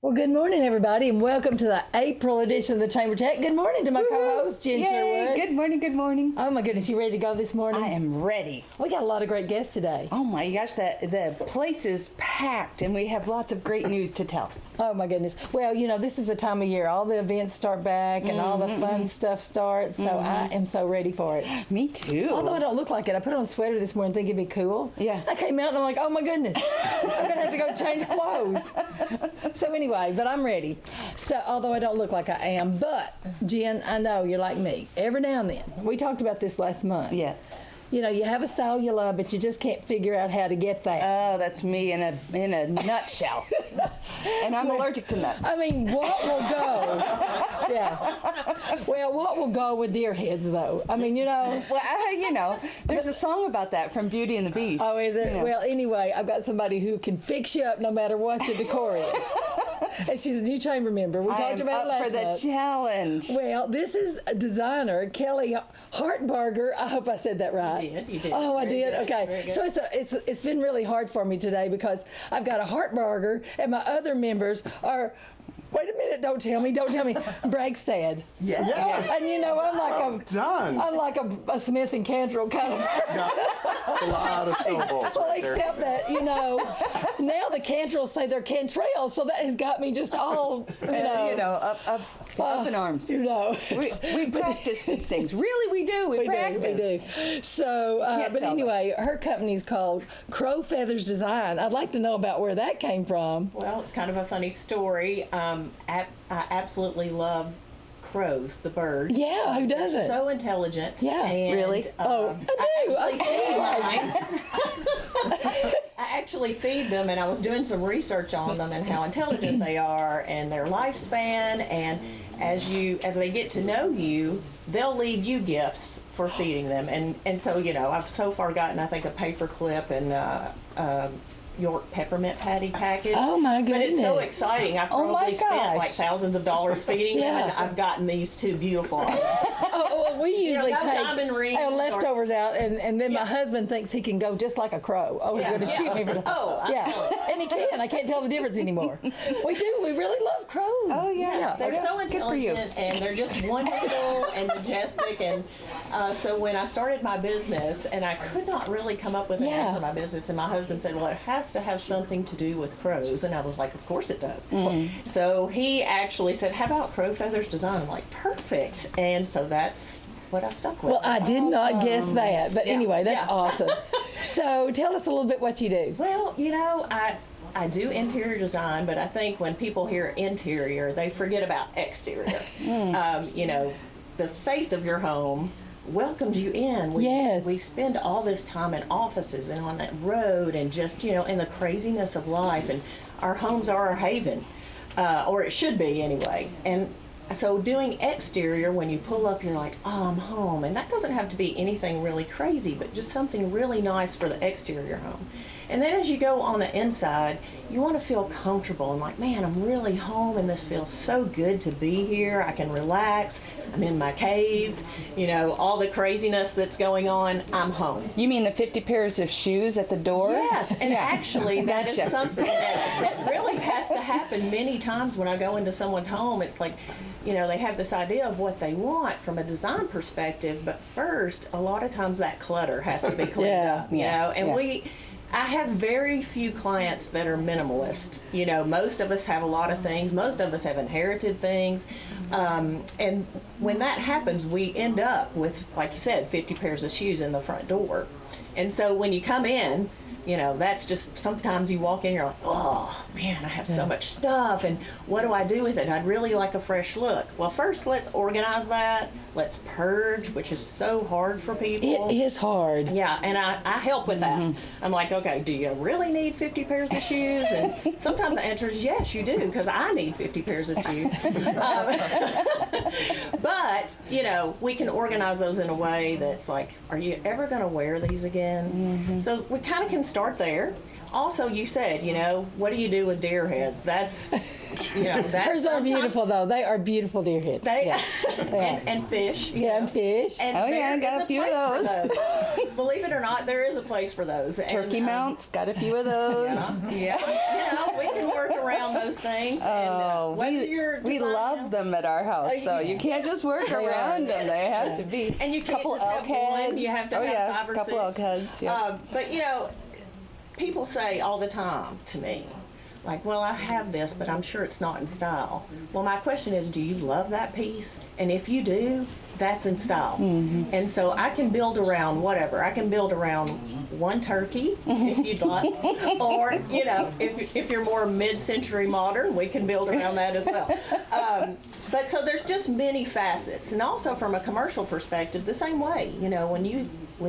Well, good morning, everybody, and welcome to the April edition of the Chamber Chat. Good morning to my co-host, Jen Yay, Sherwood. good morning, good morning. Oh, my goodness, you ready to go this morning? I am ready. We got a lot of great guests today. Oh my gosh, the place is packed and we have lots of great news to tell. Oh, my goodness. Well, you know, this is the time of year. All the events start back and all the fun stuff starts, so I am so ready for it. Me too. Although I don't look like it. I put on a sweater this morning thinking it'd be cool. Yeah. I came out and I'm like, oh, my goodness. I'm going to have to go change clothes. So anyway, but I'm ready. So, although I don't look like I am, but Jen, I know you're like me. Every now and then, we talked about this last month. Yeah. You know, you have a style you love, but you just can't figure out how to get that. Oh, that's me in a nutshell. And I'm allergic to nuts. I mean, what will go? Yeah. Well, what will go with deer heads, though? I mean, you know. Well, there's a song about that from Beauty and the Beast. Oh, is it? You know. Well, anyway, I've got somebody who can fix you up no matter what your decor is. And she's a new chamber member. We talked about it last for the month. challenge. Well, this is a designer, Kelly Hartbarger. I hope I said that right. You did. Oh, I Very did. good, Okay. very good. So it's been really hard for me today because I've got a Hartbarger and my other members are. Wait a minute! Don't tell me! Bragstad. Yes. And you know, Done. I'm like a Smith and Cantrell kind of person. A lot of syllables. Well, right there. except that, you know, now the Cantrells say they're Cantrell, so that has got me just all, Up in arms. You know. We practice these things. Really, we do. We practice. We do. So, Can't but tell anyway, her company's called Crow Feathers Design. I'd like to know about where that came from. Well, it's kind of a funny story. I absolutely love crows, the bird. Yeah, who doesn't? So intelligent. Yeah. And, Really? Oh, I I actually feed them, and I was doing some research on them and how intelligent they are and their lifespan. And as they get to know you, they'll leave you gifts for feeding them. And so, you know, I've so far gotten, I think, a paper clip and York peppermint patty package. Oh, my But it's so goodness. exciting. I Oh, my probably spent gosh. like thousands of dollars feeding Yeah. them, and I've gotten these two beautiful. Well, we usually no take diamond rings our or- leftovers out, and then my husband thinks he can go just like a crow. Oh, he's Yeah, going to yeah. shoot me for the. Oh, I yeah, and he can. I can't tell the difference anymore. We do. We really love crows. Oh, yeah. They're so Good for you. intelligent and they're just wonderful and majestic. And so when I started my business, and I could not really come up with a Yeah. name for my business, and my husband said, well, it has to have something to do with crows. And I was like, of course it does. So he actually said, how about Crow Feathers Design? I'm like, perfect. And so that's what I stuck with. Well, I did not guess that, but Yeah. anyway, that's Yeah. awesome. So tell us a little bit what you do. Well, you know, I do interior design, but I think when people hear interior, they forget about exterior. You know, the face of your home welcomes you in. Yes. We spend all this time in offices and on that road and just, you know, in the craziness of life. And our homes are our haven, or it should be anyway. And so doing exterior, when you pull up, you're like, oh, I'm home. And that doesn't have to be anything really crazy, but just something really nice for the exterior home. And then as you go on the inside, you want to feel comfortable and like, man, I'm really home and this feels so good to be here. I can relax. I'm in my cave. You know, all the craziness that's going on, I'm home. You mean the 50 pairs of shoes at the door? Yes, and Yeah. actually that Gotcha. is something that really has to happen many times when I go into someone's home. It's like, you know, they have this idea of what they want from a design perspective, but first, a lot of times that clutter has to be cleaned Yeah, up, you know, and yeah. I have very few clients that are minimalist. You know, most of us have a lot of things. Most of us have inherited things. And when that happens, we end up with, like you said, 50 pairs of shoes in the front door. And so when you come in, you know, that's just, sometimes you walk in, you're like, oh man, I have so much stuff, and what do I do with it? I'd really like a fresh look. Well, first let's organize that. Let's purge, which is so hard for people. It is hard. Yeah, and I help with that. I'm like, okay, do you really need 50 pairs of shoes? And sometimes the answer is yes, you do, because I need 50 pairs of shoes. But, you know, we can organize those in a way that's like, are you ever going to wear these again? So we kind of can start there. also, you said, what do you do with deer heads? That's, that's Hers are beautiful, though. They are beautiful deer heads. They, Yeah. and fish. Yeah, and fish. And Oh, yeah, there got is a few of place for those. Believe it or not, there is a place for those. Turkey and, mounts, got a few of those. Yeah, we can work around those things. Oh, and, whether you're we love them at our house, though. You can't just work around them. They have to be. And you can't couple just have elk heads. one. You have to oh, have yeah, 5 or couple 6. elk heads. Yeah. But people say all the time to me, like, well, I have this, but I'm sure it's not in style. Well, my question is, do you love that piece? And if you do, that's in style. And so I can build around whatever. I can build around one turkey, if you'd like. Or, if you're more mid-century modern, we can build around that as well. But so there's just many facets. And also from a commercial perspective, the same way. When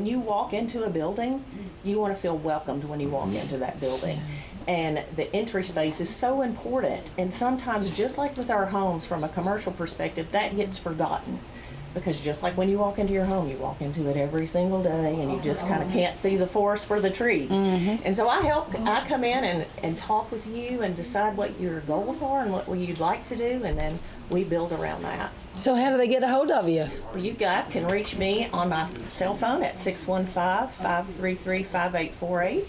you walk into a building, you want to feel welcomed when you walk into that building. And the entry space is so important. And sometimes, just like with our homes, from a commercial perspective, that gets forgotten. Because just like when you walk into your home, you walk into it every single day and you just kind of can't see the forest for the trees. And so I come in and talk with you and decide what your goals are and what you'd like to do, and then we build around that. So how do they get a hold of you? Well, you guys can reach me on my cell phone at 615-533-5848.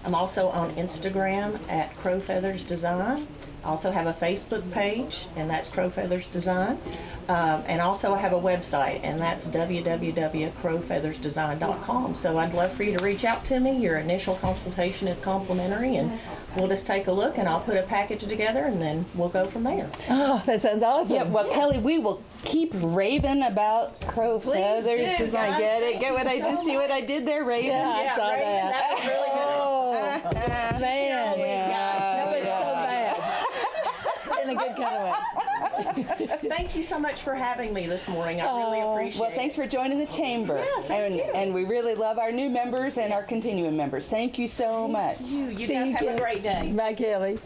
I'm also on Instagram at Crow Feathers Design. I also have a Facebook page, and that's Crow Feathers Design. And also I have a website, and that's www.crowfeathersdesign.com. So I'd love for you to reach out to me. Your initial consultation is complimentary, and we'll just take a look, and I'll put a package together, and then we'll go from there. Oh, that sounds awesome. Yeah, well, Kelly, we will keep raving about Crow Feathers do, Design. guys. Get it? Thank you so See what I did there, Raven? Yeah, I saw Raven, that. that was really good. Oh, man. That was so bad. In a good kind of way. Thank you so much for having me this morning. I really appreciate it. Well, thanks for joining the chamber. Yeah, thank you. And we really love our new members and our continuing members. Thank you so much. You See guys you have a again. great day. Bye, Kelly.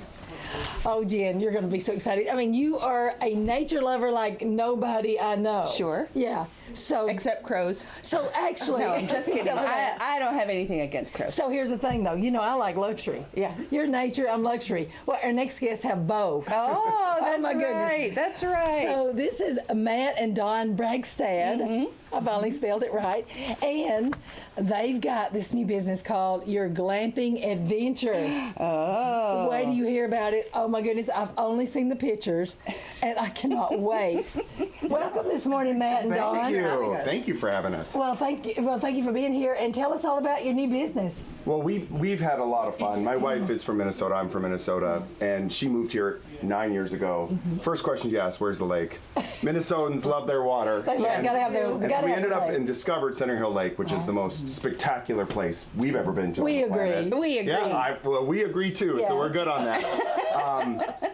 Oh, Jen, you're going to be so excited. I mean, you are a nature lover like nobody I know. Sure. Yeah. So, Except crows. so actually, No, I'm just kidding. So, I don't have anything against crows. so here's the thing, though. I like luxury. Yeah. You're nature, I'm luxury. Well, our next guests have both. Oh, that's my goodness. right. That's right. So this is Matt and Dawn Bragstad. I finally spelled it right. And they've got this new business called Your Glamping Adventure. Oh. Wait till you hear about it. Oh my goodness, I've only seen the pictures and I cannot wait. Welcome this morning, Matt and Dawn. Thank you. having us. Thank you for having us. Well, thank you. Well, thank you for being here and tell us all about your new business. Well, we've had a lot of fun. My wife is from Minnesota. I'm from Minnesota, and she moved here 9 years ago. First question you ask, where's the lake? Minnesotans love their water. They gotta have their. And so we ended up and discovered Center Hill Lake, which is the most spectacular place we've ever been to. We on the planet. agree. We agree. Yeah, we agree too, Yeah. so we're good on that.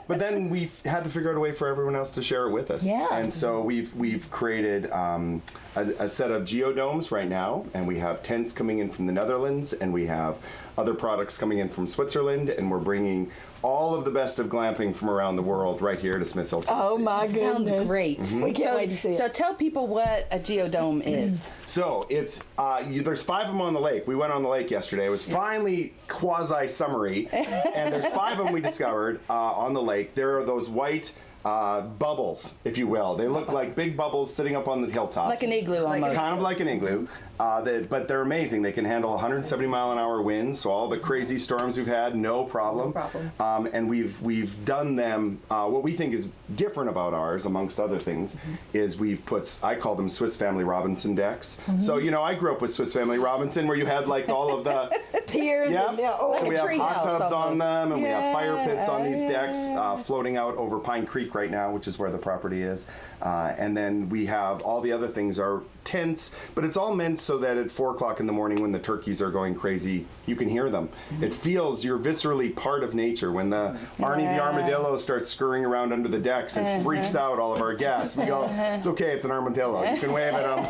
But then we've had to figure out a way for everyone else to share it with us. Yeah. And so we've created a set of geodomes right now, and we have tents coming in from the Netherlands, and we have other products coming in from Switzerland, and we're bringing all of the best of glamping from around the world right here to Smithville, Tennessee. Oh my goodness. Sounds great. We can't wait to see it. So tell people what a geodome is. So it's there's 5 of them on the lake. We went on the lake yesterday. It was finally quasi-summery, and there's 5 of them we discovered on the lake. There are those white bubbles, if you will. They look like big bubbles sitting up on the hilltops. Like an igloo almost. Kind of like an igloo, but they're amazing. They can handle 170 mile an hour winds, so all the crazy storms we've had, no problem. And we've done them. What we think is different about ours, amongst other things, is we've put, I call them Swiss Family Robinson decks. So I grew up with Swiss Family Robinson, where you had like all of the Tears. yeah. And, oh, So we have tree hot house tubs on almost. them, and we have fire pits on these Yeah. decks floating out over Pine Creek right now, which is where the property is. And then we have all the other things are tents, but it's all meant so that at 4 o'clock in the morning when the turkeys are going crazy, you can hear them. It feels you're viscerally part of nature. When the Arnie the armadillo starts scurrying around under the decks and freaks out all of our guests, we go, it's okay, it's an armadillo. You can wave at them.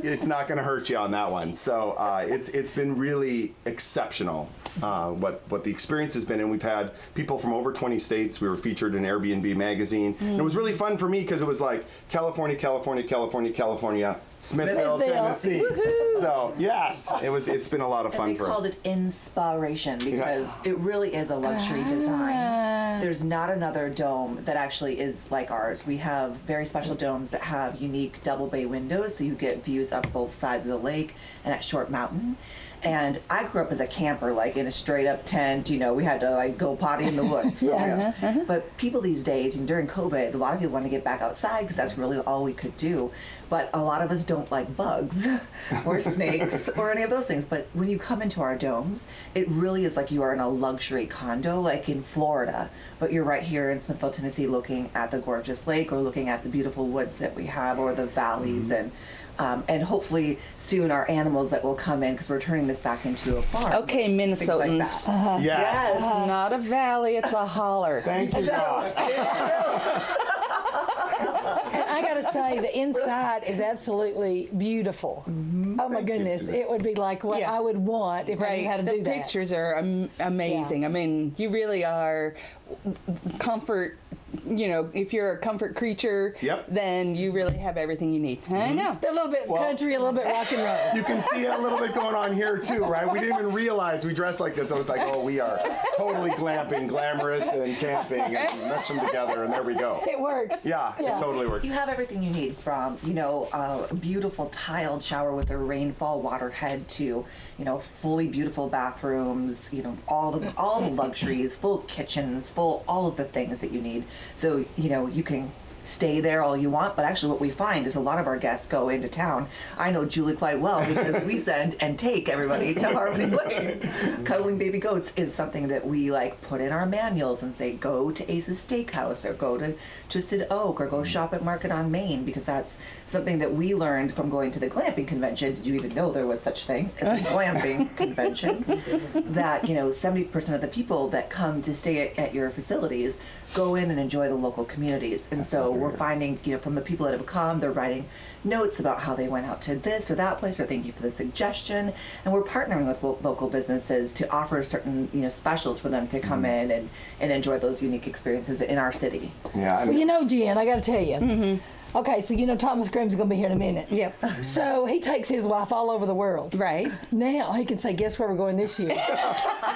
It's not going to hurt you on that one. So it's been really exceptional what the experience has been, and we've had people from over 20 states. We were featured in Airbnb magazine, and it was really fun for me because it was like California, California, California, California, Smithville, Smithville. Tennessee. So yes, it's been a lot of fun And they for called us. it inspiration because it really is a luxury design. There's not another dome that actually is like ours. We have very special domes that have unique double bay windows, so you get views up both sides of the lake and at Short Mountain. And I grew up as a camper, like in a straight up tent. You know, we had to like go potty in the woods. For real. But people these days, and during COVID, a lot of people want to get back outside because that's really all we could do. But a lot of us don't like bugs or snakes or any of those things. But when you come into our domes, it really is like you are in a luxury condo, like in Florida. But you're right here in Smithville, Tennessee, looking at the gorgeous lake or looking at the beautiful woods that we have or the valleys and hopefully soon our animals that will come in because we're turning this back into a farm. Okay, Minnesotans. Like Yes. It's not a valley, it's a holler. Thank you, God. And I gotta say, the inside is absolutely beautiful. Oh my goodness, Susan. it would be like what Yeah. I would want if I knew how to the do that. pictures are amazing. Yeah. I mean, you really are comfort. You know, if you're a comfort creature, Yep. then you really have everything you need. I know. They're a little bit country, a little bit rock and roll. You can see a little bit going on here too, right? We didn't even realize we dressed like this. I was like, oh, we are totally glamping, glamorous, and camping, and match them together, and there we go. It works. Yeah, it totally works. You have everything you need from, you know, a beautiful tiled shower with a rainfall water head to, you know, fully beautiful bathrooms, you know, all the luxuries, full kitchens, full all of the things that you need. So, you know, you can stay there all you want, but actually what we find is a lot of our guests go into town. I know Julie quite well because we send and take everybody to Harmony Lanes. Cuddling baby goats is something that we like put in our manuals and say go to Ace's Steakhouse or go to Twisted Oak or go shop at Market on Main because that's something that we learned from going to the glamping convention. Did you even know there was such thing as a glamping convention? That, you know, 70% of the people that come to stay at your facilities go in and enjoy the local communities. And so we're finding, you know, from the people that have come, they're writing notes about how they went out to this or that place or thank you for the suggestion. And we're partnering with local businesses to offer certain, you know, specials for them to come in and enjoy those unique experiences in our city. Yeah. Well, you know, Jen, I got to tell you. Okay, so you know Thomas Graham's going to be here in a minute. Yep. So he takes his wife all over the world. Right. Now he can say, guess where we're going this year?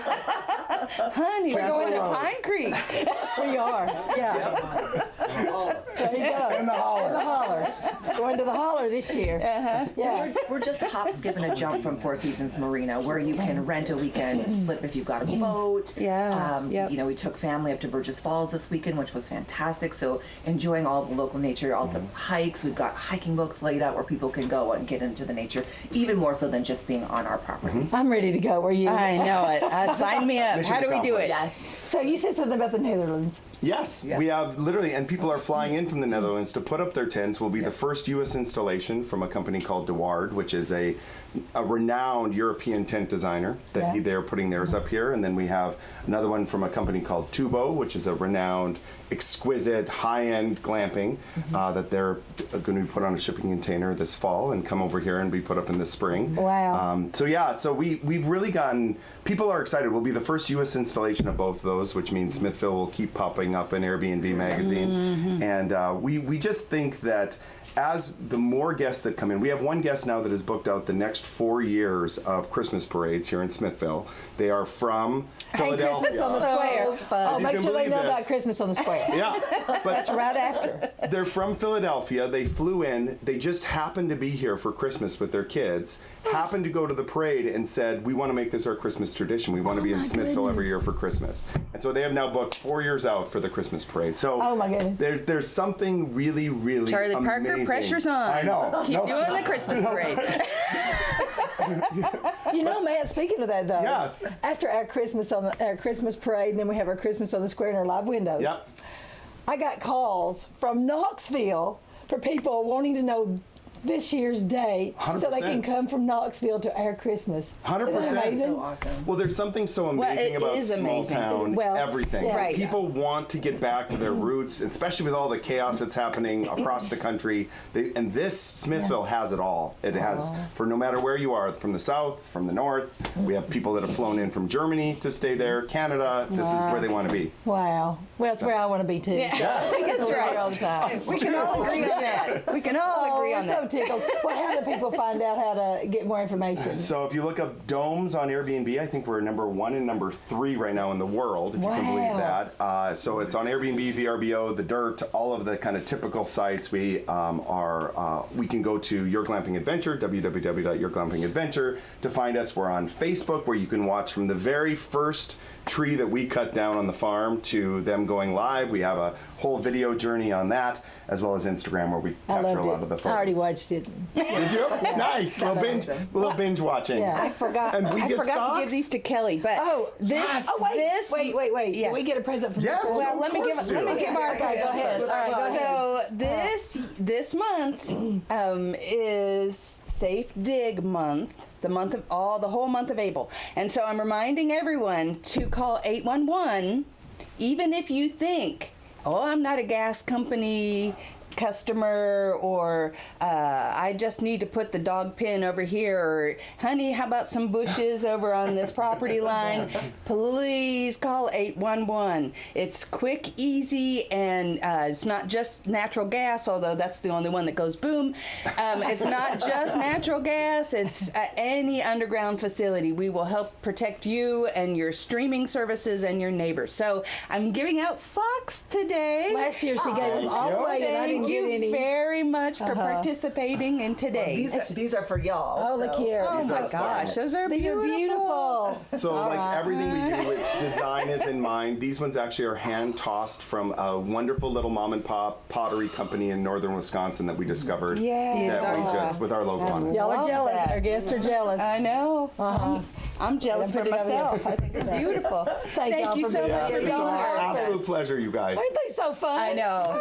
Honey, we're going to road. Pine Creek. We are. Yeah. There you go. In the holler. In the holler. Going to the holler this year. Yeah. We're just a hop, skip, and a jump from Four Seasons Marina, where you can rent a weekend slip if you've got a boat. Yeah, yep. You know, we took family up to Burgess Falls this weekend, which was fantastic. So enjoying all the local nature, all the hikes. We've got hiking books laid out where people can go and get into the nature, even more so than just being on our property. I'm ready to go. Are you? I know it. Sign me up. Mission How do we do it? Yes. So you said something about the Netherlands. Yes, we have literally, and people are flying in from the Netherlands to put up their tents. Will be the first U.S. installation from a company called DeKalb, which is a renowned European tent designer that they're putting theirs up here. And then we have another one from a company called Tubo, which is a renowned, exquisite, high-end glamping that they're going to be put on a shipping container this fall and come over here and be put up in the spring. Wow. So we've really gotten, people are excited. We'll be the first U.S. installation of both of those, which means Smithville will keep popping up in Airbnb magazine. And we just think that as the more guests that come in, we have one guest now that has booked out the next 4 years of Christmas parades here in Smithville. They are from And Philadelphia. Christmas on the Square. Oh, You make can sure they believe know this. about Christmas on the Square. Yeah, but That's right after. they're from Philadelphia. They flew in. They just happened to be here for Christmas with their kids. Happened to go to the parade and said, "We want to make this our Christmas tradition. We want to be in Smithville every year for Christmas." And so they have now booked 4 years out for the Christmas parade. So Oh, my goodness. there's something really, really Charlie Parker, amazing. pressure's on. I know. Keep No. doing the Christmas parade. You know, Matt, speaking of that, though. Yes. After our Christmas our Christmas parade, and then we have our Christmas on the Square and our live windows. Yep. I got calls from Knoxville for people wanting to know this year's date so they can 100%. come from Knoxville to our Christmas. 100%. Isn't that amazing? So awesome. Well, there's something so amazing it about is small amazing. town Well, everything. yeah. Right. People want to get back to their roots, especially with all the chaos that's happening across the country. And this Smithville has it all. It has, for no matter where you are, from the south, from the north. We have people that have flown in from Germany to stay there, Canada. This is where they want to be. Wow. Well, it's where I want to be, too. Yeah, I think that's We're right. here all the time. We can all agree on that. We can all Oh, agree we're on so that. tickled. Well, how do people find out how to get more information? So if you look up domes on Airbnb, I think we're number 1 and number 3 right now in the world, if you can believe that. So it's on Airbnb, VRBO, The Dirt, all of the kind of typical sites. We we can go to Your Glamping Adventure, www.yourglampingadventure, to find us. We're on Facebook, where you can watch from the very first tree that we cut down on the farm to them going live. We have a whole video journey on that, as well as Instagram, where we capture a lot of the photos. I already watched it. Did you? Nice. Little binge watching. Yeah. I forgot. And we I get forgot to give socks? these to Kelly, but Wait. Yeah. Can we get a present from Yes. Nicole? Well, Of let me course give do. our Okay, go ahead. All right, go ahead. So this month is Safe Dig Month, the whole month of April, and so I'm reminding everyone to call 811, even if you think, oh, I'm not a gas company customer, or I just need to put the dog pen over here, or honey, how about some bushes over on this property line? Please call 811. It's quick, easy, and it's not just natural gas, although that's the only one that goes boom. It's not just natural gas, it's any underground facility. We will help protect you and your streaming services and your neighbors. So I'm giving out socks today. Last year she gave them all away, and I didn't Thank get you any. very much for participating in today. These are for y'all. Oh, look here. Oh These my are gosh, fun. those are These are beautiful. So everything we do with design is in mind. These ones actually are hand tossed from a wonderful little mom and pop pottery company in northern Wisconsin that we discovered. Yeah. That we just with our logo on it. Y'all are Love jealous. that. Our guests are jealous. I know. I'm jealous Yeah, for put it over myself. I think it's beautiful. Thank y'all you for so being much here. for It's being an here. Absolute pleasure, you guys. Aren't they so fun? I know.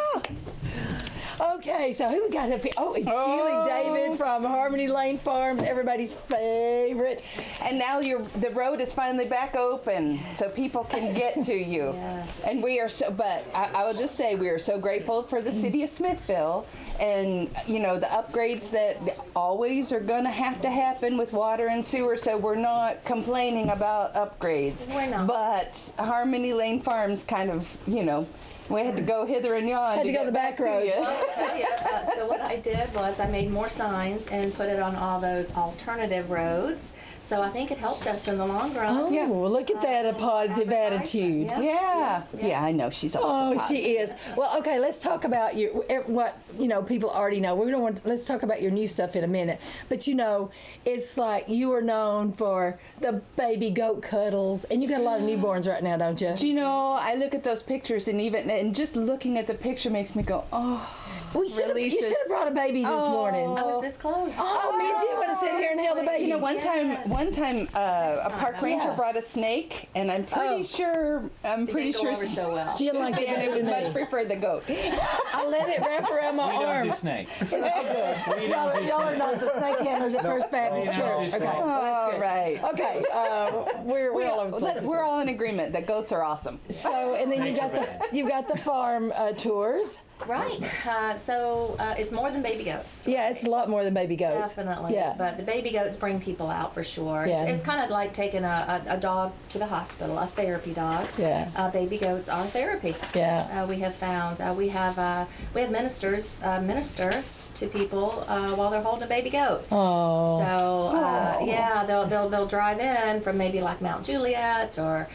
Okay, so who we got up here? Oh, it's Julie David from Harmony Lane Farms, everybody's favorite. And now the road is finally back open, so people can get to you. Yes. And we are so. But I will just say we are so grateful for the city of Smithville, and the upgrades that always are going to have to happen with water and sewer. So we're not complaining about upgrades. We're not. But Harmony Lane Farms kind of, we had to go hither and yon. Had to go get the back to roads. you. I'll tell you, so what I did was I made more signs and put it on all those alternative roads. So I think it helped us in the long run. Oh, Yeah. look at that, a positive attitude. Yeah. Yeah, I know she's also Oh, positive. she is. Well, okay, let's talk about what people already know. We don't want. Let's talk about your new stuff in a minute. But it's like you are known for the baby goat cuddles, and you got a lot of newborns right now, don't you? Do you know, I look at those pictures, and just looking at the picture makes me go, oh. You should have releases. brought a baby this morning. I was this close. Oh, me too. Want to sit here and held the baby. One time, a park ranger Yeah. brought a snake, and I'm pretty sure. It didn't go over so well. She didn't like and I it would to much me. prefer the goat. I let it wrap around my We don't arm. do snakes. Y'all are not the snake handlers at First Baptist we don't Church. do Okay, snakes. well, that's good. Right. Okay, we're all over the place. We're all in agreement that goats are awesome. So, and then you got the farm tours. Right. So it's more than baby goats. Yeah, it's a lot more than baby goats. Definitely. Yeah. But the baby goats bring people out for sure. Yeah. It's kind of like taking a dog to the hospital, a therapy dog. Yeah. Baby goats are therapy. Yeah. We have found we have ministers minister to people while they're holding a baby goat. Oh. So yeah, they'll drive in from maybe like Mount Juliet or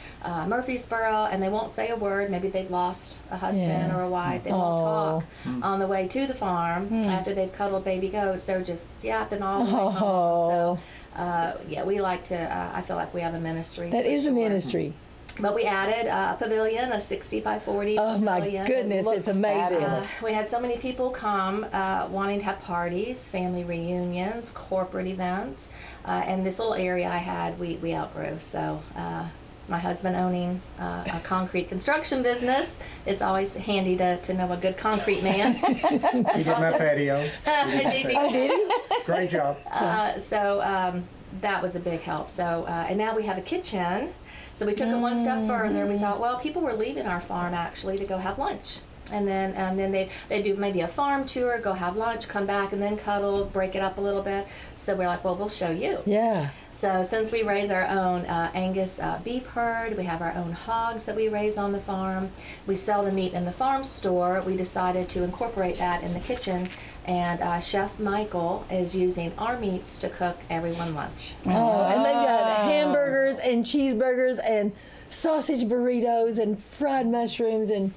Murfreesboro, and they won't say a word. Maybe they've lost a husband Yeah. or a wife. They won't talk on the way to the farm after they've cuddled baby goats. They're just yapping all the way home. So yeah, we like to. I feel like we have a ministry. That for is a sure. ministry. But we added a pavilion, a 60 by 40 Oh my pavilion. goodness, looks it's amazing. fabulous. We had so many people come wanting to have parties, family reunions, corporate events. And this little area I had, we outgrew. So my husband owning a concrete construction business, it's always handy to know a good concrete man. He did my patio. Oh, did he? Great job. So that was a big help. So and now we have a kitchen. So we took it one step further. We thought, well, people were leaving our farm actually to go have lunch. And then they do maybe a farm tour, go have lunch, come back, and then cuddle, break it up a little bit. So we're like, well, we'll show you. Yeah. So since we raise our own Angus beef herd, we have our own hogs that we raise on the farm. We sell the meat in the farm store. We decided to incorporate that in the kitchen. And Chef Michael is using our meats to cook everyone lunch. Oh, and they've got hamburgers and cheeseburgers and sausage burritos and fried mushrooms and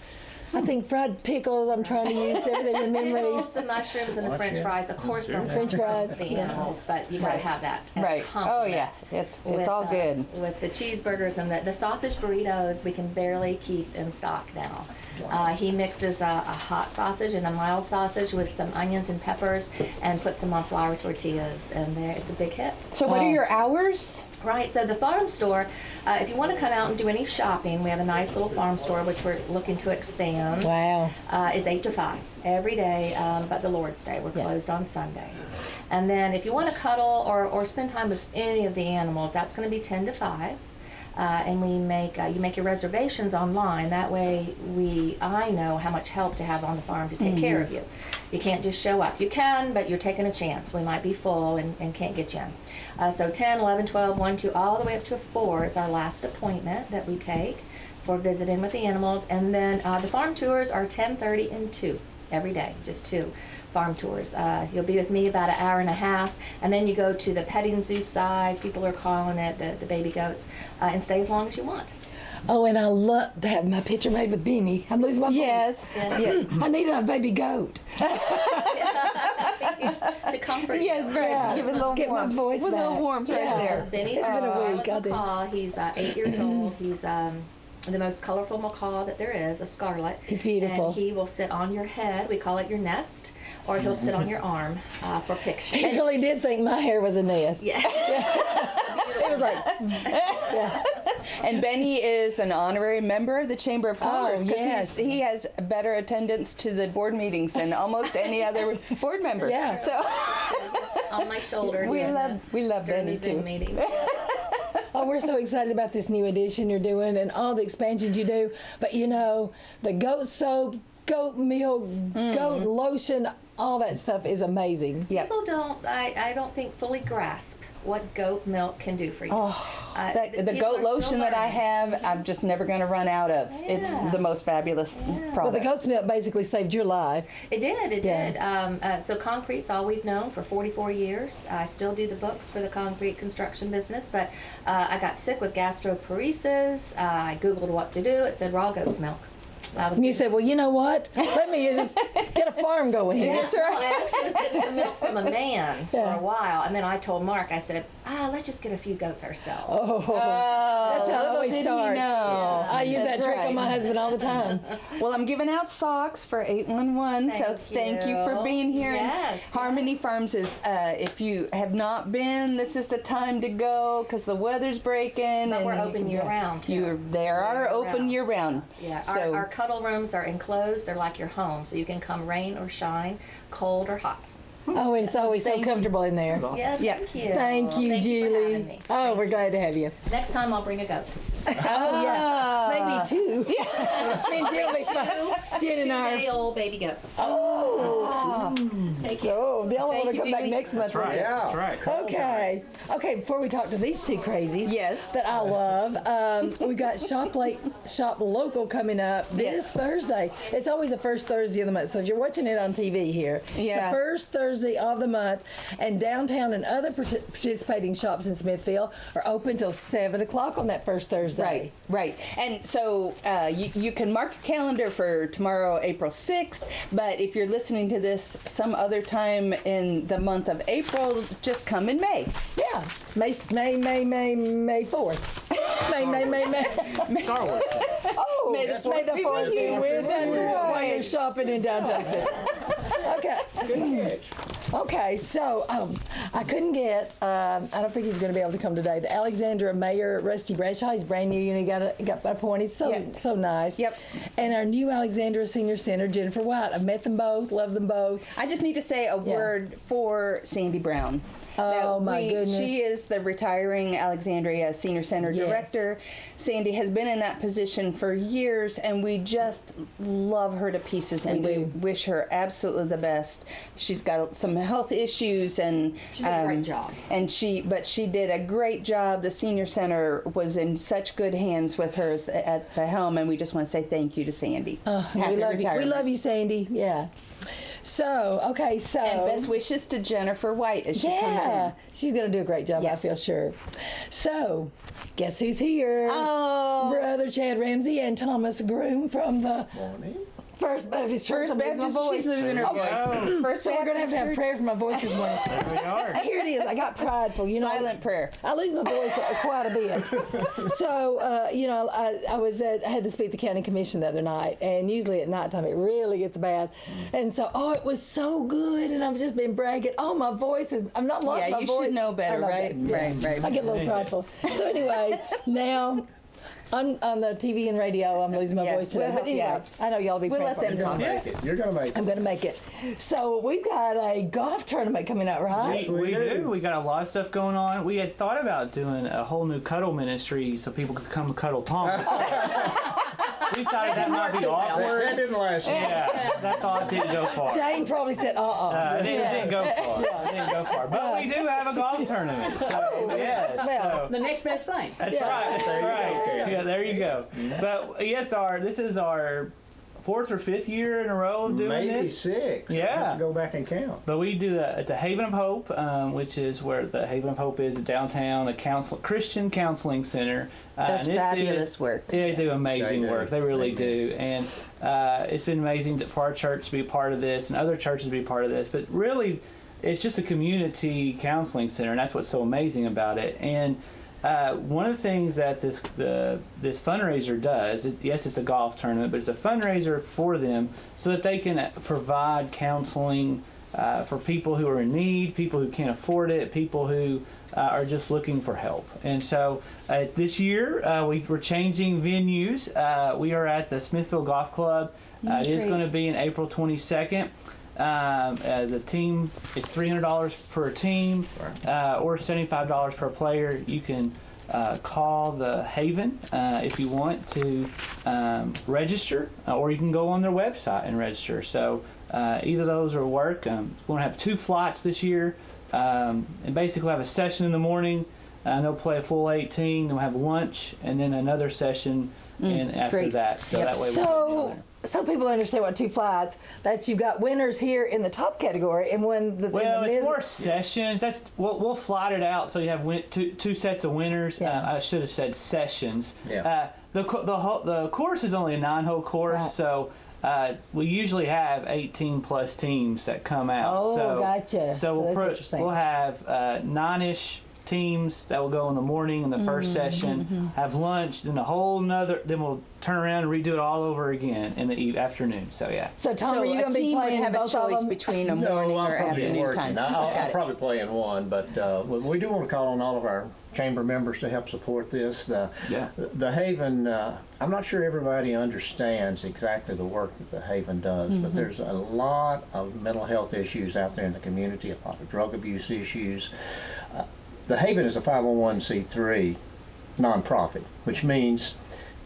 I think fried pickles. I'm trying to use everything in memory. Pickles, the mushrooms, and the French fries. Of course, they're French fries. for the animals, but you gotta have that. As Right. A compliment. Oh yeah. It's With, all good. With the cheeseburgers and the sausage burritos, we can barely keep in stock now. He mixes a hot sausage and a mild sausage with some onions and peppers and puts them on flour tortillas, and it's a big hit. So what are your hours? Right, so the farm store, if you want to come out and do any shopping, we have a nice little farm store which we're looking to expand. Wow. Is 8 to 5 every day, but the Lord's Day. We're closed on Sunday. And then if you want to cuddle or spend time with any of the animals, that's going to be 10 to 5. And we make you make your reservations online. That way, I know how much help to have on the farm to take care of you. You can't just show up. You can, but you're taking a chance. We might be full and can't get you in. So 10, 11, 12, 1, 2, all the way up to 4 is our last appointment that we take for visiting with the animals. And then the farm tours are 10:30 and 2 every day, just 2 farm tours. You'll be with me about an hour and a half, and then you go to the petting zoo side, people are calling it the baby goats, and stay as long as you want. Oh, and I love to have my picture made with Beanie. I'm losing my voice. Yes. Yes. I need a baby goat. To comfort you. Yeah, right. Yeah. Give it a little Get my warmth. voice With a little back. warmth right Yeah. there. Benny's It's been a Scarlet week, I did. macaw. He's 8 years old. He's the most colorful macaw that there is, a scarlet. He's beautiful. And he will sit on your head. We call it your nest. Or he'll sit on your arm for pictures. He really did think my hair was a nest. Yeah. It was like, And Benny is an honorary member of the Chamber of Commerce because yes. he has better attendance to the board meetings than almost any other board member. Yeah. So On my shoulder. we during love during Benny the Zoom too. meetings. oh, we're so excited about this new edition you're doing and all the expansions you do. But you know, the goat soap, goat milk, goat lotion, all that stuff is amazing. Yep. People don't, I don't think, fully grasp what goat milk can do for you. The People goat are still lotion that I learning. have, I'm just never going to run out of. It's Yeah. the most fabulous Well, product. the goat's milk basically saved your life. It did, Yeah. did. So concrete's all we've known for 44 years. I still do the books for the concrete construction business, but I got sick with gastroparesis. I Googled what to do. It said raw goat's milk. I was And you getting- said, well, you know what? Let me just get a farm going here. That's Well, right. I actually was getting some milk from a man for Yeah. a while, and then I told Mark, I said, let's just get a few goats ourselves. Oh, that's how it little always did he starts. know. I use that That's trick on right. my husband all the time. Well, I'm giving out socks for 811, so thank you for you. being here. Yes, And Harmony Farms is, if you have not been, this is the time to go because the weather's breaking. But and we're open year-round, too. They are open Year-round. year-round. Yeah, So our cuddle rooms are enclosed. They're like your home, so you can come rain or shine, cold or hot. Oh, and it's always so Thank you. comfortable in there. Yes, Yeah. thank you. Thank you, Thank you for Julie. having me. Oh, we're glad to have you. Next time I'll bring a goat. Oh, yeah. Maybe two. Me and Jen will be fun. Jen and I. 2-day-old baby goats. Oh, Take you. oh, the other one will you, come back Julie. next month. won't you? That's right. Okay. Okay, before we talk to these two crazies Yes. that I love, we got Shop Local coming up this Thursday. It's always the first Thursday of the month. So if you're watching it on TV here, it's Yeah. the first Thursday of the month, and downtown and other participating shops in Smithfield are open till 7 o'clock on that first Thursday. Right, right. And so you can mark your calendar for tomorrow, April 6th, but if you're listening to this some other time in the month of April, just come in May. Yeah, May 4th. May. Star Wars. Oh, May the 4th be with be you. with That's you right. while you're shopping in downtown Smithfield. Okay. Okay, so I couldn't get, I don't think he's going to be able to come today, the Alexandra Mayor Rusty Bradshaw. He's brand new, you know, he got appointed. So nice. Yep. And our new Alexandra Senior Center, Jennifer White. I've met them both, love them both. I just need to say a word for Sandy Brown. Oh, my goodness. She is the retiring Alexandria Senior Center Yes. director. Sandy has been in that position for years, and we just love her to pieces, and we wish her absolutely the best. She's got some health issues, and She did a great job. but she did a great job. The Senior Center was in such good hands with her at the helm, and we just want to say thank you to Sandy. Happy We love you. We retirement. love you, Sandy. Yeah. So, okay, so. And best wishes to Jennifer White as she comes Yeah, in. she's going to do a great job, Yes. I feel sure. So, guess who's here? Oh. Brother Chad Ramsey and Thomas Groom from the First Baptist Church. First I'm losing my Baptist, she's voice. losing her voice. First So we're going to Baptist have Church. prayer for my voice this morning. There we are. Here it is. I got prideful. You know, Silent prayer. I lose my voice quite a bit. So, you know, I had to speak to the county commission the other night, and usually at nighttime it really gets bad. And so, it was so good, and I've just been bragging. Oh, my voice is, I've not lost Yeah, my you voice. should know better, I know right? better. Yeah. Right. I get a little prideful. So anyway, now on the TV and radio, I'm losing my Yeah, voice today. we'll but help you anyway, out. I know y'all be We'll praying let for them me. talk. Make it. You're gonna make it. I'm going to make it. So we've got a golf tournament coming up, right? We do. We got a lot of stuff going on. We had thought about doing a whole new cuddle ministry so people could come cuddle Thomas. We decided that might be awkward. That didn't last. Yeah, that thought didn't go far. Jane probably said, It didn't go far. It didn't go far. But we do have a golf tournament. So, yes. Well, The next best thing. That's right. That's right. Yeah, there you go. But yes, this is our 4th or 5th year in a row of doing Maybe this. 6. Yeah. I have to go back and count. But we do it's a Haven of Hope, which is where the Haven of Hope is downtown, a Christian counseling center. That's and this fabulous work. Yeah, they do amazing They do. work. They really They do. And it's been amazing for our church to be a part of this and other churches to be a part of this. But really, it's just a community counseling center, and that's what's so amazing about it. And one of the things that this fundraiser does, yes, it's a golf tournament, but it's a fundraiser for them so that they can provide counseling for people who are in need, people who can't afford it, people who are just looking for help. And so this year we're changing venues. We are at the Smithville Golf Club. It is Great. going to be on April 22nd. The team is $300 per team or $75 per player. You can call the Haven if you want to register, or you can go on their website and register. So either of those will work. We're going to have 2 flights this year, and basically have a session in the morning. They'll play a full 18. They'll have lunch, and then another session and after great. that. So Yep. that way we'll get So people understand what 2 flights, that you got winners here in the top category and one the Well, in the it's mid. more sessions. We'll flight it out so you have two sets of winners. Yeah. I should have said sessions. Yeah. The course is only a 9-hole course, Right. so we usually have 18 plus teams that come out. Oh, so, gotcha. So So that's what you're saying. we'll have 9-ish teams that will go in the morning in the first session, have lunch, then then we'll turn around and redo it all over again in the afternoon. So yeah. So Tom, So are you a going to be team would playing have a both of choice them? between a No, morning I'll or probably be afternoon working. time. I'll Got it. probably play in one, but we do want to call on all of our chamber members to help support this. Yeah. The Haven, I'm not sure everybody understands exactly the work that the Haven does, but there's a lot of mental health issues out there in the community, a lot of drug abuse issues. The Haven is a 501c3 nonprofit, which means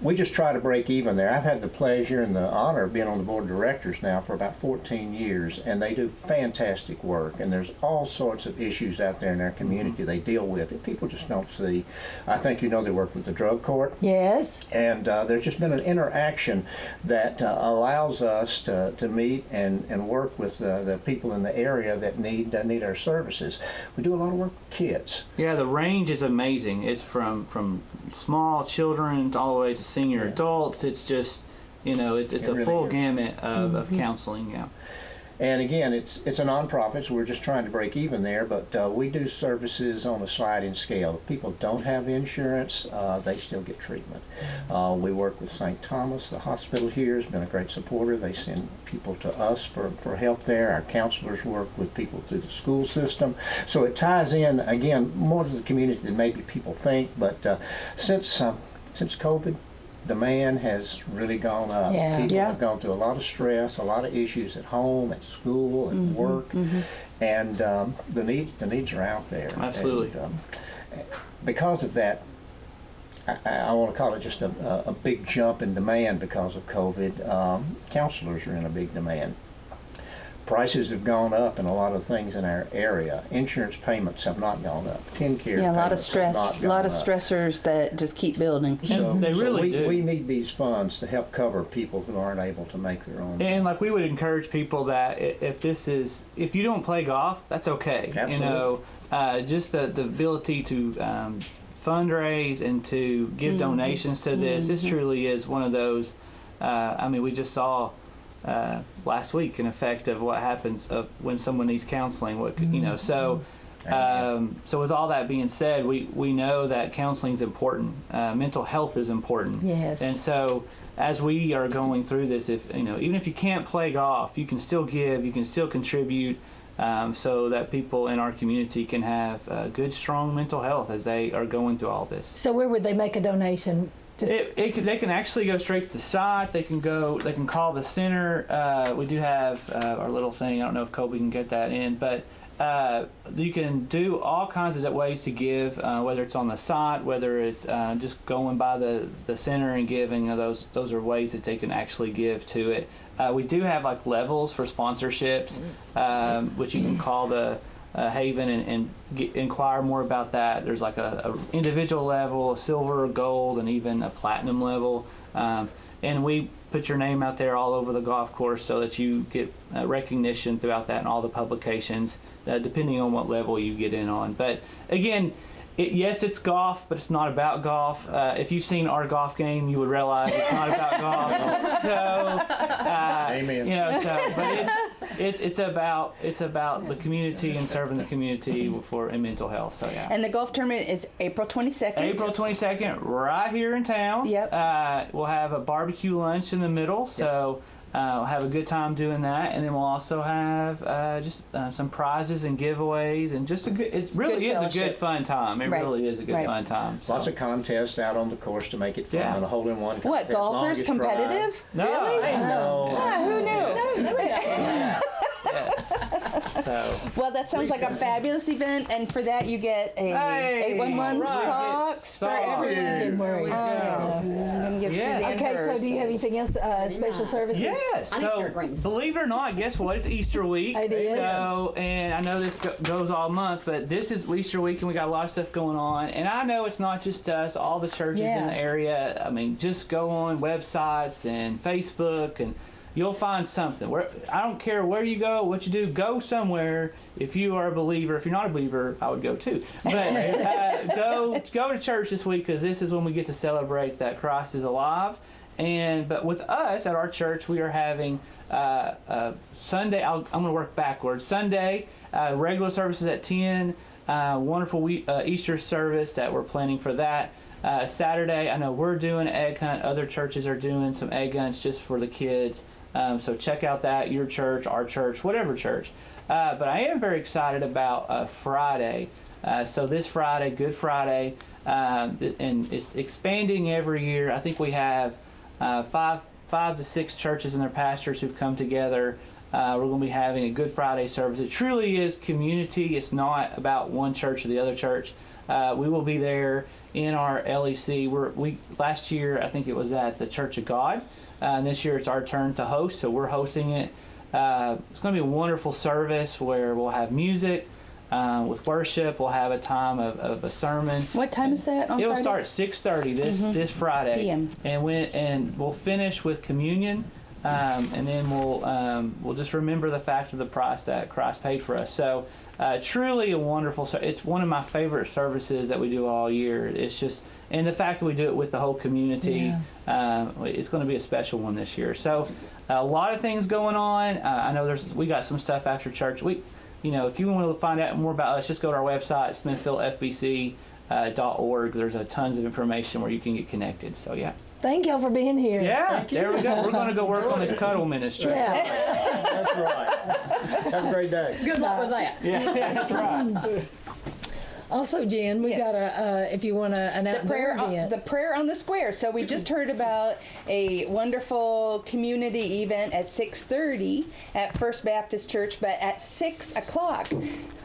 we just try to break even there. I've had the pleasure and the honor of being on the board of directors now for about 14 years, and they do fantastic work. And there's all sorts of issues out there in our community they deal with that people just don't see. I think you know they work with the drug court. Yes. And there's just been an interaction that allows us to meet and work with the people in the area that need our services. We do a lot of work with kids. Yeah, the range is amazing. It's from small children all the way to senior adults. It's just, it's a really full is. gamut of counseling. Yeah. And again, it's a nonprofit, so we're just trying to break even there, but we do services on a sliding scale. If people don't have insurance, they still get treatment. We work with St. Thomas. The hospital here has been a great supporter. They send people to us for help there. Our counselors work with people through the school system. So it ties in, again, more to the community than maybe people think, but since COVID, demand has really gone up. Yeah. People Yeah. have gone through a lot of stress, a lot of issues at home, at school, at work, and the needs are out there. Absolutely. And, because of that, I want to call it just a big jump in demand because of COVID. Counselors are in a big demand. Prices have gone up in a lot of things in our area. Insurance payments have not gone up. TennCare Yeah, a lot of payments have not stress, a lot gone of up. stressors that just keep building. So, They really so do. we need these funds to help cover people who aren't able to make their own. And like we would encourage people that if you don't play golf, that's okay. Absolutely. You know, just the ability to fundraise and to give donations to this. This truly is one of those. I mean, we just saw last week an effect of what happens when someone needs counseling. What you know, so. So with all that being said, we know that counseling is important. Mental health is important. Yes. And so as we are going through this, even if you can't play golf, you can still give, you can still contribute, so that people in our community can have good, strong mental health as they are going through all this. So where would they make a donation? Just They can actually go straight to the site. They can call the center. We do have our little thing. I don't know if Colby can get that in, but you can do all kinds of ways to give, whether it's on the site, whether it's just going by the center and giving. Those are ways that they can actually give to it. We do have like levels for sponsorships, which you can call the Haven and inquire more about that. There's like a individual level, a silver, gold, and even a platinum level. And we put your name out there all over the golf course so that you get recognition throughout that in all the publications, depending on what level you get in on. But again, yes, it's golf, but it's not about golf. If you've seen our golf game, you would realize it's not about golf. So, Amen. But it's about the community and serving the community in mental health. So yeah. And the golf tournament is April 22nd. April 22nd, right here in town. Yep. We'll have a barbecue lunch in the middle, so we'll have a good time doing that, and then we'll also have just some prizes and giveaways, and just it really Good is a fellowship. good fun time. It Right. really is a good Right. fun time. So. Lots of contests out on the course to make it fun. Yeah. A hole-in-one contest. What, golfers longest drive. competitive? No, Really? I know. Ah, who knew? Yes. So. Well, that sounds like a fabulous event, and for that you get a Hey, 811 right. socks for Socks. everyone. Good worry. I'm gonna give Yeah. Suzanne Okay, so hers. do you have anything else? Special services? Yes. So, believe it or not, guess what? It's Easter week. It is. So, and I know this goes all month, but this is Easter week, and we got a lot of stuff going on. And I know it's not just us; all the churches in Yeah. the area. I mean, just go on websites and Facebook, and you'll find something. I don't care where you go, what you do. Go somewhere. If you are a believer, if you're not a believer, I would go too. But go to church this week, because this is when we get to celebrate that Christ is alive. But with us at our church, we are having Sunday. I'm going to work backwards. Sunday, regular services at 10. Wonderful Easter service that we're planning for that. Saturday, I know we're doing egg hunt. Other churches are doing some egg hunts just for the kids. So check out that, your church, our church, whatever church. But I am very excited about Friday. So this Friday, Good Friday, and it's expanding every year. I think we have 5 to 6 churches and their pastors who've come together. We're going to be having a Good Friday service. It truly is community. It's not about one church or the other church. We will be there in our LEC. Last year, I think it was at the Church of God. And this year it's our turn to host, so we're hosting it. It's going to be a wonderful service where we'll have music with worship. We'll have a time of a sermon. What time is that on It will Friday? start at 6:30 this Friday, PM. and we'll finish with communion, and then we'll just remember the fact of the price that Christ paid for us. So truly a wonderful. It's one of my favorite services that we do all year. It's just, and the fact that we do it with the whole community, it's going to be a special one this year. So a lot of things going on. I know we got some stuff after church. If you want to find out more about us, just go to our website, smithfieldfbc.org. There's tons of information where you can get connected. So yeah. Thank y'all for being here. Yeah, there we go. We're going to go work on this cuddle ministry. Yeah. That's right. Have a great day. Good luck with that. Yeah, that's right. Also, Jen, we Yes. got a, if you want an outdoor event. The prayer on the square. So we just heard about a wonderful community event at 6:30 at First Baptist Church, but at 6 o'clock,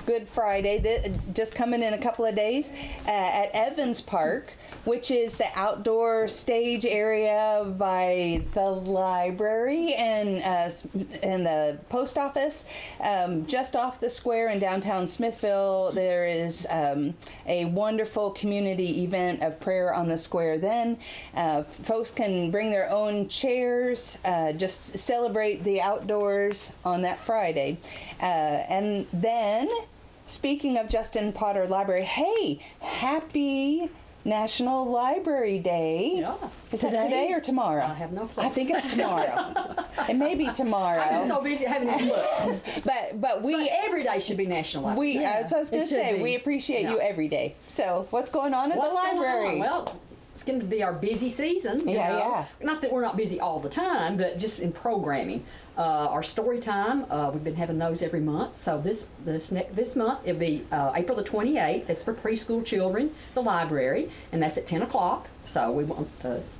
Good Friday, just coming in a couple of days, at Evans Park, which is the outdoor stage area by the library and the post office, just off the square in downtown Smithville. There is a wonderful community event of prayer on the square. Then folks can bring their own chairs, just celebrate the outdoors on that Friday. And then, speaking of Justin Potter Library, hey, happy National Library Day. Yeah. Is that today or tomorrow? I have no clue. I think it's tomorrow. It may be tomorrow. I've been so busy, I haven't even looked. But we Every day should be National Library. so I was going it to should say be. we appreciate you every day. So what's going on at What's the going on? library? Well, it's going to be our busy season. you Yeah, know. yeah. Not that we're not busy all the time, but just in programming. Our story time, we've been having those every month. So this month it'll be April the 28th. That's for preschool children, the library, and that's at 10 o'clock. So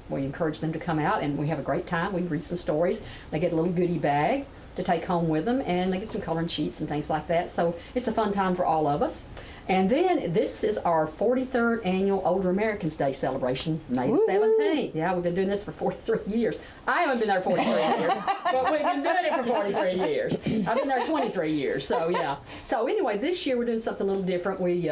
we encourage them to come out, and we have a great time. We read some stories. They get a little goodie bag to take home with them, and they get some coloring sheets and things like that. So it's a fun time for all of us. And then this is our 43rd annual Older Americans Day celebration, May the 17th. Yeah, we've been doing this for 43 years. I haven't been there 43 years, but we've been doing it for 43 years. I've been there 23 years, so yeah. So anyway, this year we're doing something a little different. We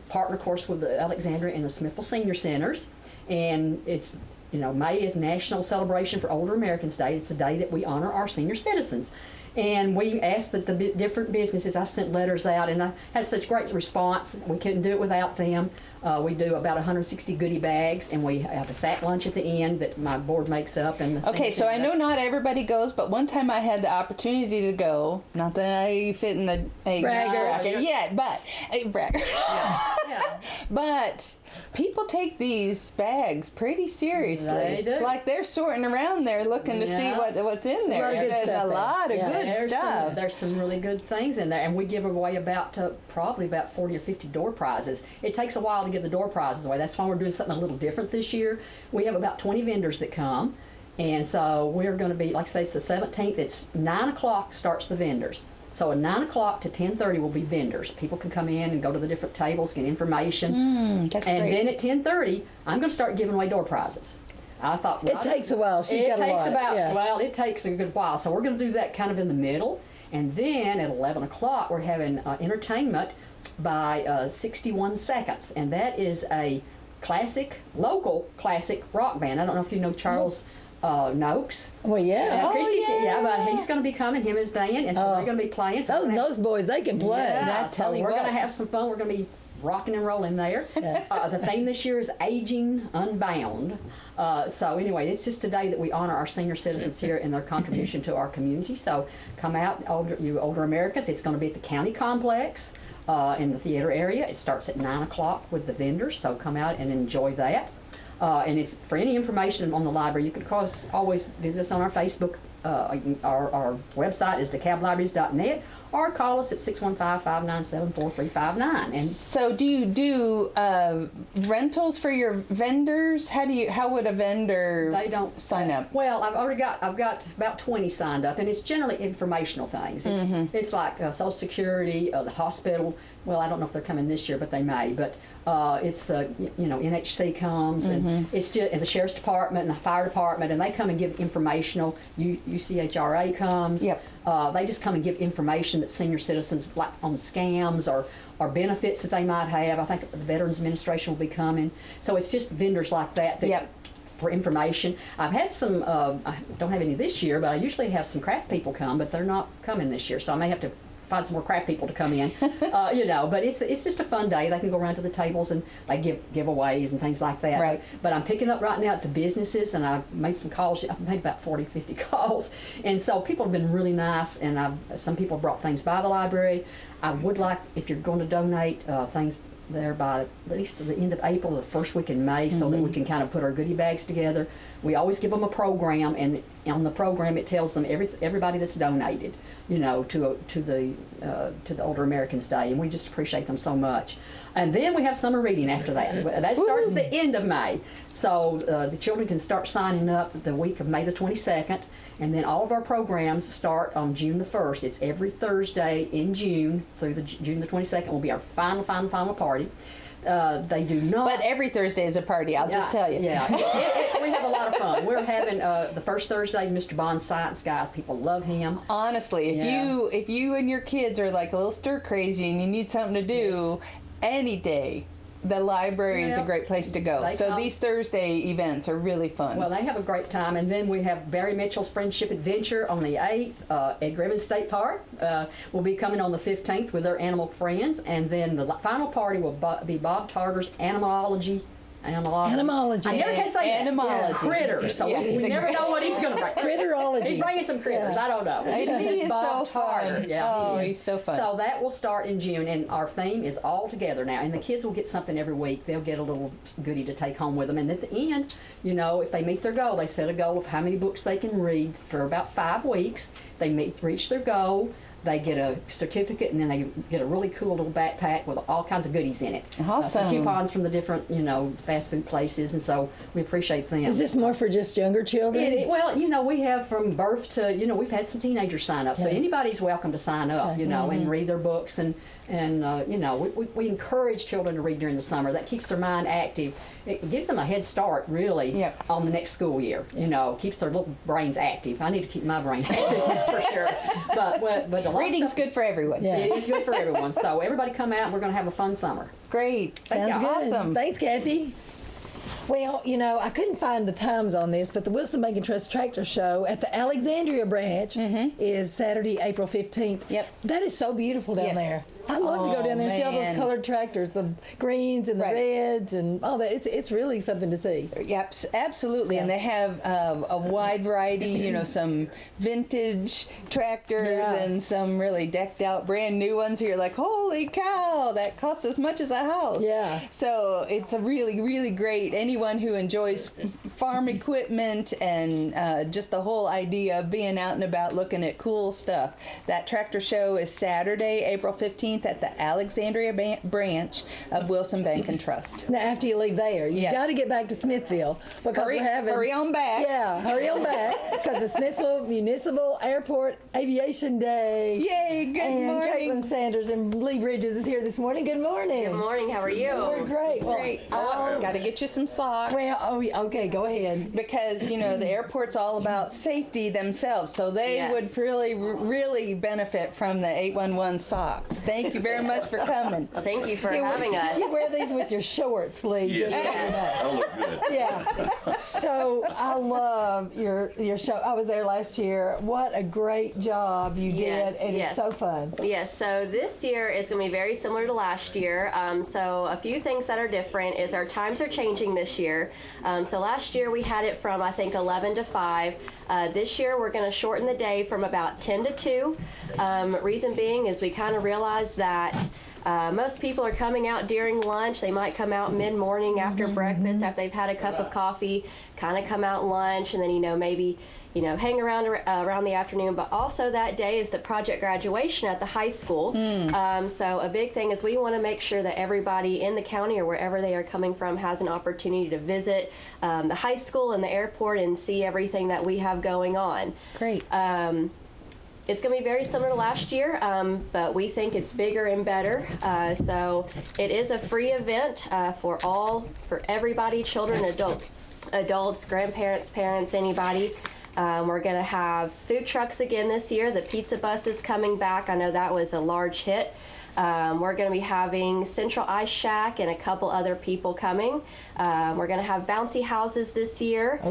partner, of course, with the Alexandria and the Smithville Senior Centers, and it's, May is National Celebration for Older Americans Day. It's the day that we honor our senior citizens. And we asked that the different businesses, I sent letters out, and I had such great response. We couldn't do it without them. We do about 160 goodie bags, and we have a sack lunch at the end that my board makes up. And Okay, so I know not everybody goes, but one time I had the opportunity to go. Not that I fit in the bracket yet, but a bragger. Yeah. But people take these bags pretty seriously. They do. Like they're sorting around there looking to see what's in there. A lot of good There's stuff a there. lot of good stuff. There's some really good things in there, and we give away probably about 40 or 50 door prizes. It takes a while to give the door prizes away. That's why we're doing something a little different this year. We have about 20 vendors that come, and so we're going to be, like I say, it's the 17th. It's 9 o'clock starts the vendors. So at 9 o'clock to 10:30 will be vendors. People can come in and go to the different tables, get information. That's and great. then at 10:30, I'm going to start giving away door prizes. I thought, It takes a while. She's got a lot. It takes a good while. So we're going to do that kind of in the middle. And then at 11 o'clock, we're having entertainment by 61 Seconds. And that is a local classic rock band. I don't know if you know Charles Noakes. Well, yeah. Christy said, but he's going to be coming, him and his band, and so they're going to be playing. So Those boys, they can play. yeah, I tell so you we're what. going to have some fun. We're going to be rocking and rolling there. The theme this year is Aging Unbound. So anyway, it's just today that we honor our senior citizens here and their contribution to our community. So come out, you older Americans. It's going to be at the county complex in the theater area. It starts at 9 o'clock with the vendors, so come out and enjoy that. And for any information on the library, you can always visit us on our Facebook. Our website is DeKalbLibraries.net, or call us at 615-597-4359. And So do you do rentals for your vendors? How would a vendor they don't sign up? Well, I've got about 20 signed up, and it's generally informational things. It's like Social Security, the hospital. Well, I don't know if they're coming this year, but they may. But it's NHC comes, and it's just the sheriff's department and the fire department, and they come and give informational. UCHRA comes. Yep. They just come and give information that senior citizens like on scams or benefits that they might have. I think the Veterans Administration will be coming. So it's just vendors like that. Yep. For information. I've had some, I don't have any this year, but I usually have some craft people come, but they're not coming this year, so I may have to find some more craft people to come in. But it's just a fun day. They can go around to the tables and they give giveaways and things like that. Right. But I'm picking up right now at the businesses, and I've made some calls. I've made about 40, 50 calls, and so people have been really nice, and some people brought things by the library. I would like, if you're going to donate things, there by at least the end of April, the first week in May, so that we can kind of put our goodie bags together. We always give them a program, and on the program it tells them everybody that's donated, you know, to the Older Americans Day, and we just appreciate them so much. And then we have summer reading after that. That starts the end of May, so the children can start signing up the week of May the 22nd. And then all of our programs start on June the 1st. It's every Thursday in June through June the 22nd will be our final party. They do not. But every Thursday is a party, I'll just tell you. Yeah, we have a lot of fun. We're having the first Thursday is Mr. Bond's Science Guys. People love him. Honestly, if you and your kids are like a little stir crazy and you need something to do, any day, the library is a great place to go. So these Thursday events are really fun. Well, they have a great time. And then we have Barry Mitchell's Friendship Adventure on the 8th. Ed Griffin State Park will be coming on the 15th with their animal friends. And then the final party will be Bob Tarter's Animology. I never can say Animology. Critters. So we never know what he's going to bring. Critterology. He's bringing some critters. I don't know. He is Bob so Tarter. fun. Yeah, Oh, he is. he's so fun. So that will start in June, and our theme is all together now. And the kids will get something every week. They'll get a little goodie to take home with them. And at the end, you know, if they meet their goal, they set a goal of how many books they can read for about 5 weeks. They reach their goal. They get a certificate, and then they get a really cool little backpack with all kinds of goodies in it. Awesome. Some coupons from the different, you know, fast food places, and so we appreciate them. Is this more for just younger children? Well, you know, we have from birth to, you know, we've had some teenagers sign up, so anybody's welcome to sign up, you know, and read their books, and you know, we encourage children to read during the summer. That keeps their mind active. It gives them a head start, really, on the next school year. You know, keeps their little brains active. I need to keep my brain active, that's for sure. But a lot Reading's good for everyone. Yeah. It is good for everyone. So everybody come out, and we're going to have a fun summer. Great. Sounds good. Awesome. Thanks, Kathy. Well, you know, I couldn't find the times on this, but the Wilson Bank and Trust Tractor Show at the Alexandria branch is Saturday, April 15th. Yep. That is so beautiful down there. I love to go down there and see all those man. colored tractors, the greens and the reds and all that. It's really something to see. Yep, absolutely. And they have a wide variety, you know, some vintage tractors and some really decked out brand new ones. You're like, holy cow, that costs as much as a house. Yeah. So it's a really, really great, anyone who enjoys farm equipment and just the whole idea of being out and about looking at cool stuff. That tractor show is Saturday, April 15th at the Alexandria branch of Wilson Bank and Trust. Now, after you leave there, you got to get back to Smithville because we're having. Hurry on back. Yeah, hurry on back because the Smithville Municipal Airport Aviation Day. Yay! Good morning. Caitlin Sanders and Lee Bridges is here this morning. Good morning. Good morning. How are you? We're great. Well, Great. Got to get you some socks. Well, okay, go ahead. Because, you know, the airport's all about safety themselves, so they would really benefit from the 811 socks. Thank you very much for coming. Well, thank you for having us. You wear these with your shorts, Lee. Yes, Just so you know. that'll look good. Yeah. So I love your show. I was there last year. What a great job you did. And it's so fun. Yes, so this year is going to be very similar to last year. So a few things that are different is our times are changing this year. So last year we had it from, I think, 11 to 5. This year we're going to shorten the day from about 10 to 2. Reason being is we kind of realized that most people are coming out during lunch. They might come out mid-morning after breakfast, after they've had a cup of coffee, kind of come out lunch, and then, you know, maybe, you know, hang around the afternoon. But also that day is the project graduation at the high school. So a big thing is we want to make sure that everybody in the county or wherever they are coming from has an opportunity to visit the high school and the airport and see everything that we have going on. Great. It's going to be very similar to last year, but we think it's bigger and better. So it is a free event for everybody, children, adults, grandparents, parents, anybody. We're going to have food trucks again this year. The pizza bus is coming back. I know that was a large hit. We're going to be having Central Ice Shack and a couple other people coming. We're going to have bouncy houses this year.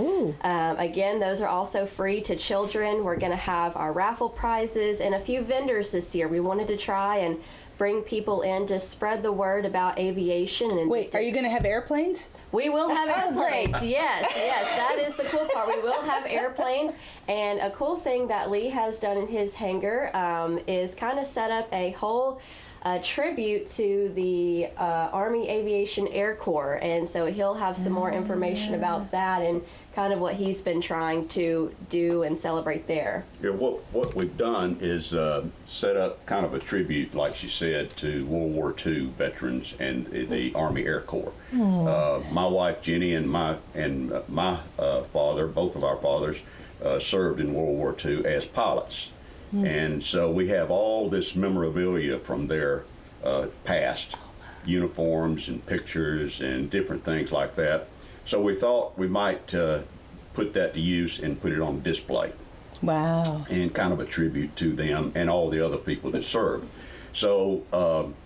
Again, those are also free to children. We're going to have our raffle prizes and a few vendors this year. We wanted to try and bring people in to spread the word about aviation. And wait, are you going to have airplanes? We will have airplanes. Yes, that is the cool part. We will have airplanes. And a cool thing that Lee has done in his hangar is kind of set up a whole tribute to the Army Aviation Air Corps, and so he'll have some more information about that and kind of what he's been trying to do and celebrate there. Yeah, what we've done is set up kind of a tribute, like she said, to World War II veterans and the Army Air Corps. My wife Jenny and my father, both of our fathers, served in World War II as pilots. And so we have all this memorabilia from their past, uniforms and pictures and different things like that. So we thought we might put that to use and put it on display. Wow. And kind of a tribute to them and all the other people that served. So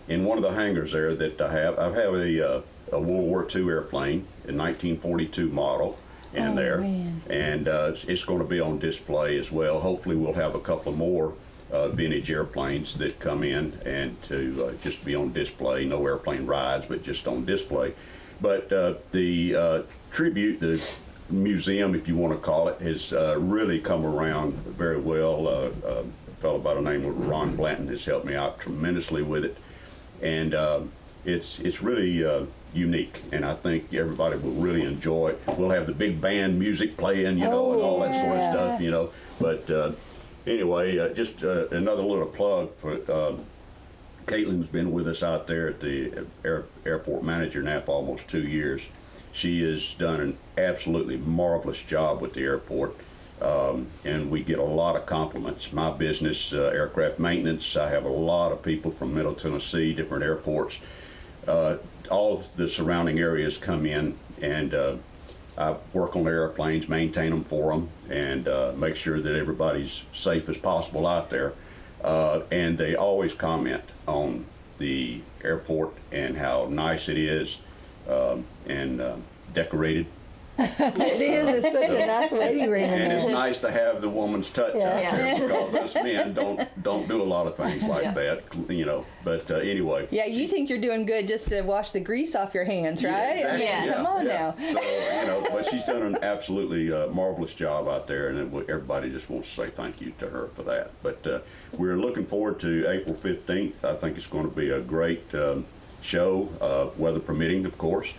in one of the hangars there that I have a World War II airplane, a 1942 model in there. Man. And it's going to be on display as well. Hopefully we'll have a couple of more vintage airplanes that come in and to just be on display. No airplane rides, but just on display. But the tribute, the museum, if you want to call it, has really come around very well. A fellow by the name of Ron Blanton has helped me out tremendously with it. And it's really unique, and I think everybody will really enjoy it. We'll have the big band music playing, and all that sort of stuff, But anyway, just another little plug for Caitlin's been with us out there at the airport manager now for almost 2 years. She has done an absolutely marvelous job with the airport, and we get a lot of compliments. My business, aircraft maintenance, I have a lot of people from Middle Tennessee, different airports. All the surrounding areas come in, and I work on the airplanes, maintain them for them, and make sure that everybody's safe as possible out there. And they always comment on the airport and how nice it is and decorated. It is. It's such a nice waiting room. And it's nice to have the woman's touch out there, because us men don't do a lot of things like that, But anyway. Yeah, you think you're doing good just to wash the grease off your hands, right? Yeah, exactly. Yeah. Come on now. So, but she's done an absolutely marvelous job out there, and everybody just wants to say thank you to her for that. But we're looking forward to April 15th. I think it's going to be a great show, weather permitting, of course.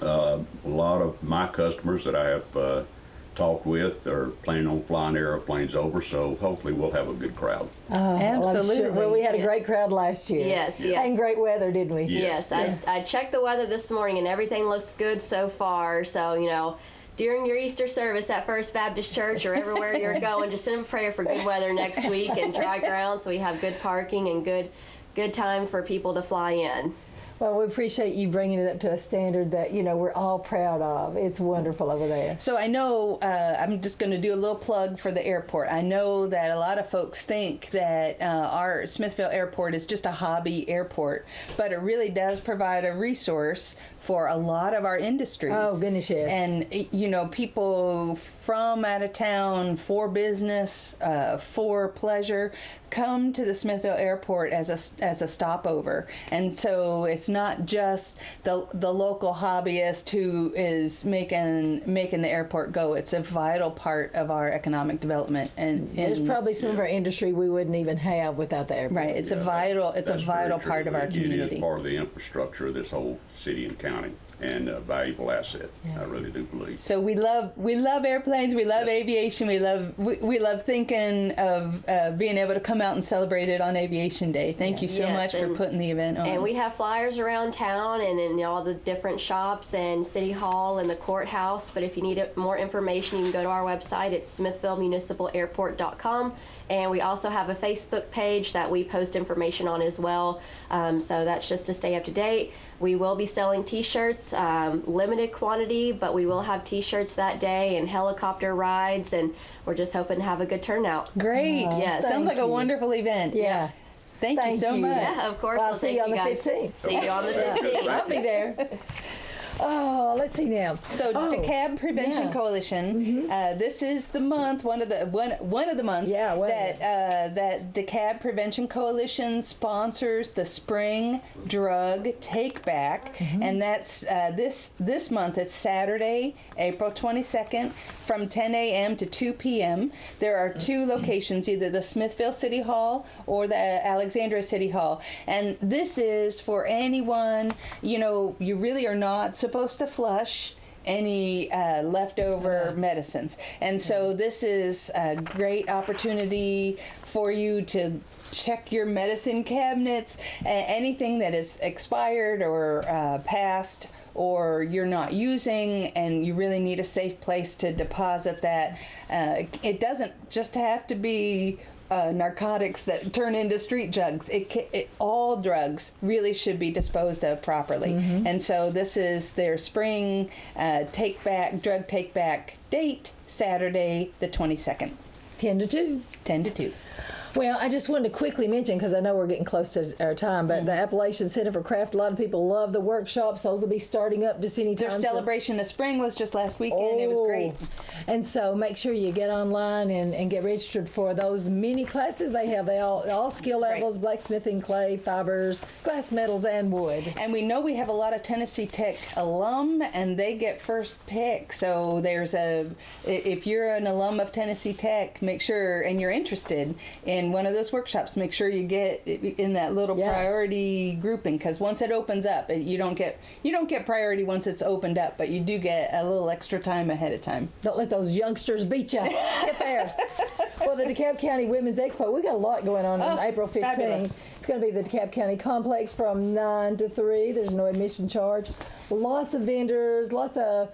A lot of my customers that I have talked with are planning on flying airplanes over, so hopefully we'll have a good crowd. Oh, absolutely. Well, we had a great crowd last year. Yes. And great weather, didn't we? Yes, I checked the weather this morning, and everything looks good so far. So, during your Easter service at First Baptist Church or everywhere you're going, just send a prayer for good weather next week and dry ground, so we have good parking and good time for people to fly in. Well, we appreciate you bringing it up to a standard that, we're all proud of. It's wonderful over there. So I know, I'm just going to do a little plug for the airport. I know that a lot of folks think that our Smithville Airport is just a hobby airport, but it really does provide a resource for a lot of our industries. Oh, goodness, yes. And, people from out of town for business, for pleasure, come to the Smithville Airport as a stopover. And so it's not just the local hobbyist who is making the airport go. It's a vital part of our economic development. And there's probably some of our industry we wouldn't even have without the airport. Right. It's a vital part of our community. It is part of the infrastructure of this whole city and county, and a valuable asset. I really do believe. So we love airplanes. We love aviation. We love thinking of being able to come out and celebrate it on Aviation Day. Thank you so much for putting the event on. And we have flyers around town and in all the different shops and City Hall and the courthouse. But if you need more information, you can go to our website. It's smithvillemunicipalairport.com. And we also have a Facebook page that we post information on as well. So that's just to stay up to date. We will be selling T-shirts, limited quantity, but we will have T-shirts that day and helicopter rides, and we're just hoping to have a good turnout. Great. Yes. Sounds like a wonderful event. Yeah. Thank you so much. Yeah, of course. Well, I'll see you on the guys. 15th. See you on the 15th. I'll be there. Oh, let's see now. So DeKalb Prevention Coalition. This is the month, one of the months that DeKalb Prevention Coalition sponsors the Spring Drug Take Back, and that's this month. It's Saturday, April 22nd, from 10 a.m. to 2 p.m. There are 2 locations, either the Smithville City Hall or the Alexandria City Hall, and this is for anyone. You really are not supposed to flush any leftover medicines, and so this is a great opportunity for you to check your medicine cabinets. Anything that is expired or past or you're not using and you really need a safe place to deposit that. It doesn't just have to be narcotics that turn into street drugs. All drugs really should be disposed of properly. And so this is their spring drug take back date, Saturday the 22nd. 10 to 2. 10 to 2. Well, I just wanted to quickly mention, because I know we're getting close to our time, but the Appalachian Center for Craft, a lot of people love the workshops. Those will be starting up just any time. Their celebration of spring was just last weekend. It was great. And so make sure you get online and get registered for those mini classes they have. They all skill levels, blacksmithing, clay, fibers, glass, metals, and wood. And we know we have a lot of Tennessee Tech alum, and they get first pick. So if you're an alum of Tennessee Tech, make sure, and you're interested in one of those workshops, make sure you get in that little priority grouping, because once it opens up, you don't get priority once it's opened up, but you do get a little extra time ahead of time. Don't let those youngsters beat you. Get there. Well, the DeKalb County Women's Expo, we got a lot going on April 15th. Fabulous. It's going to be the DeKalb County Complex from 9 to 3. There's no admission charge. Lots of vendors, lots of,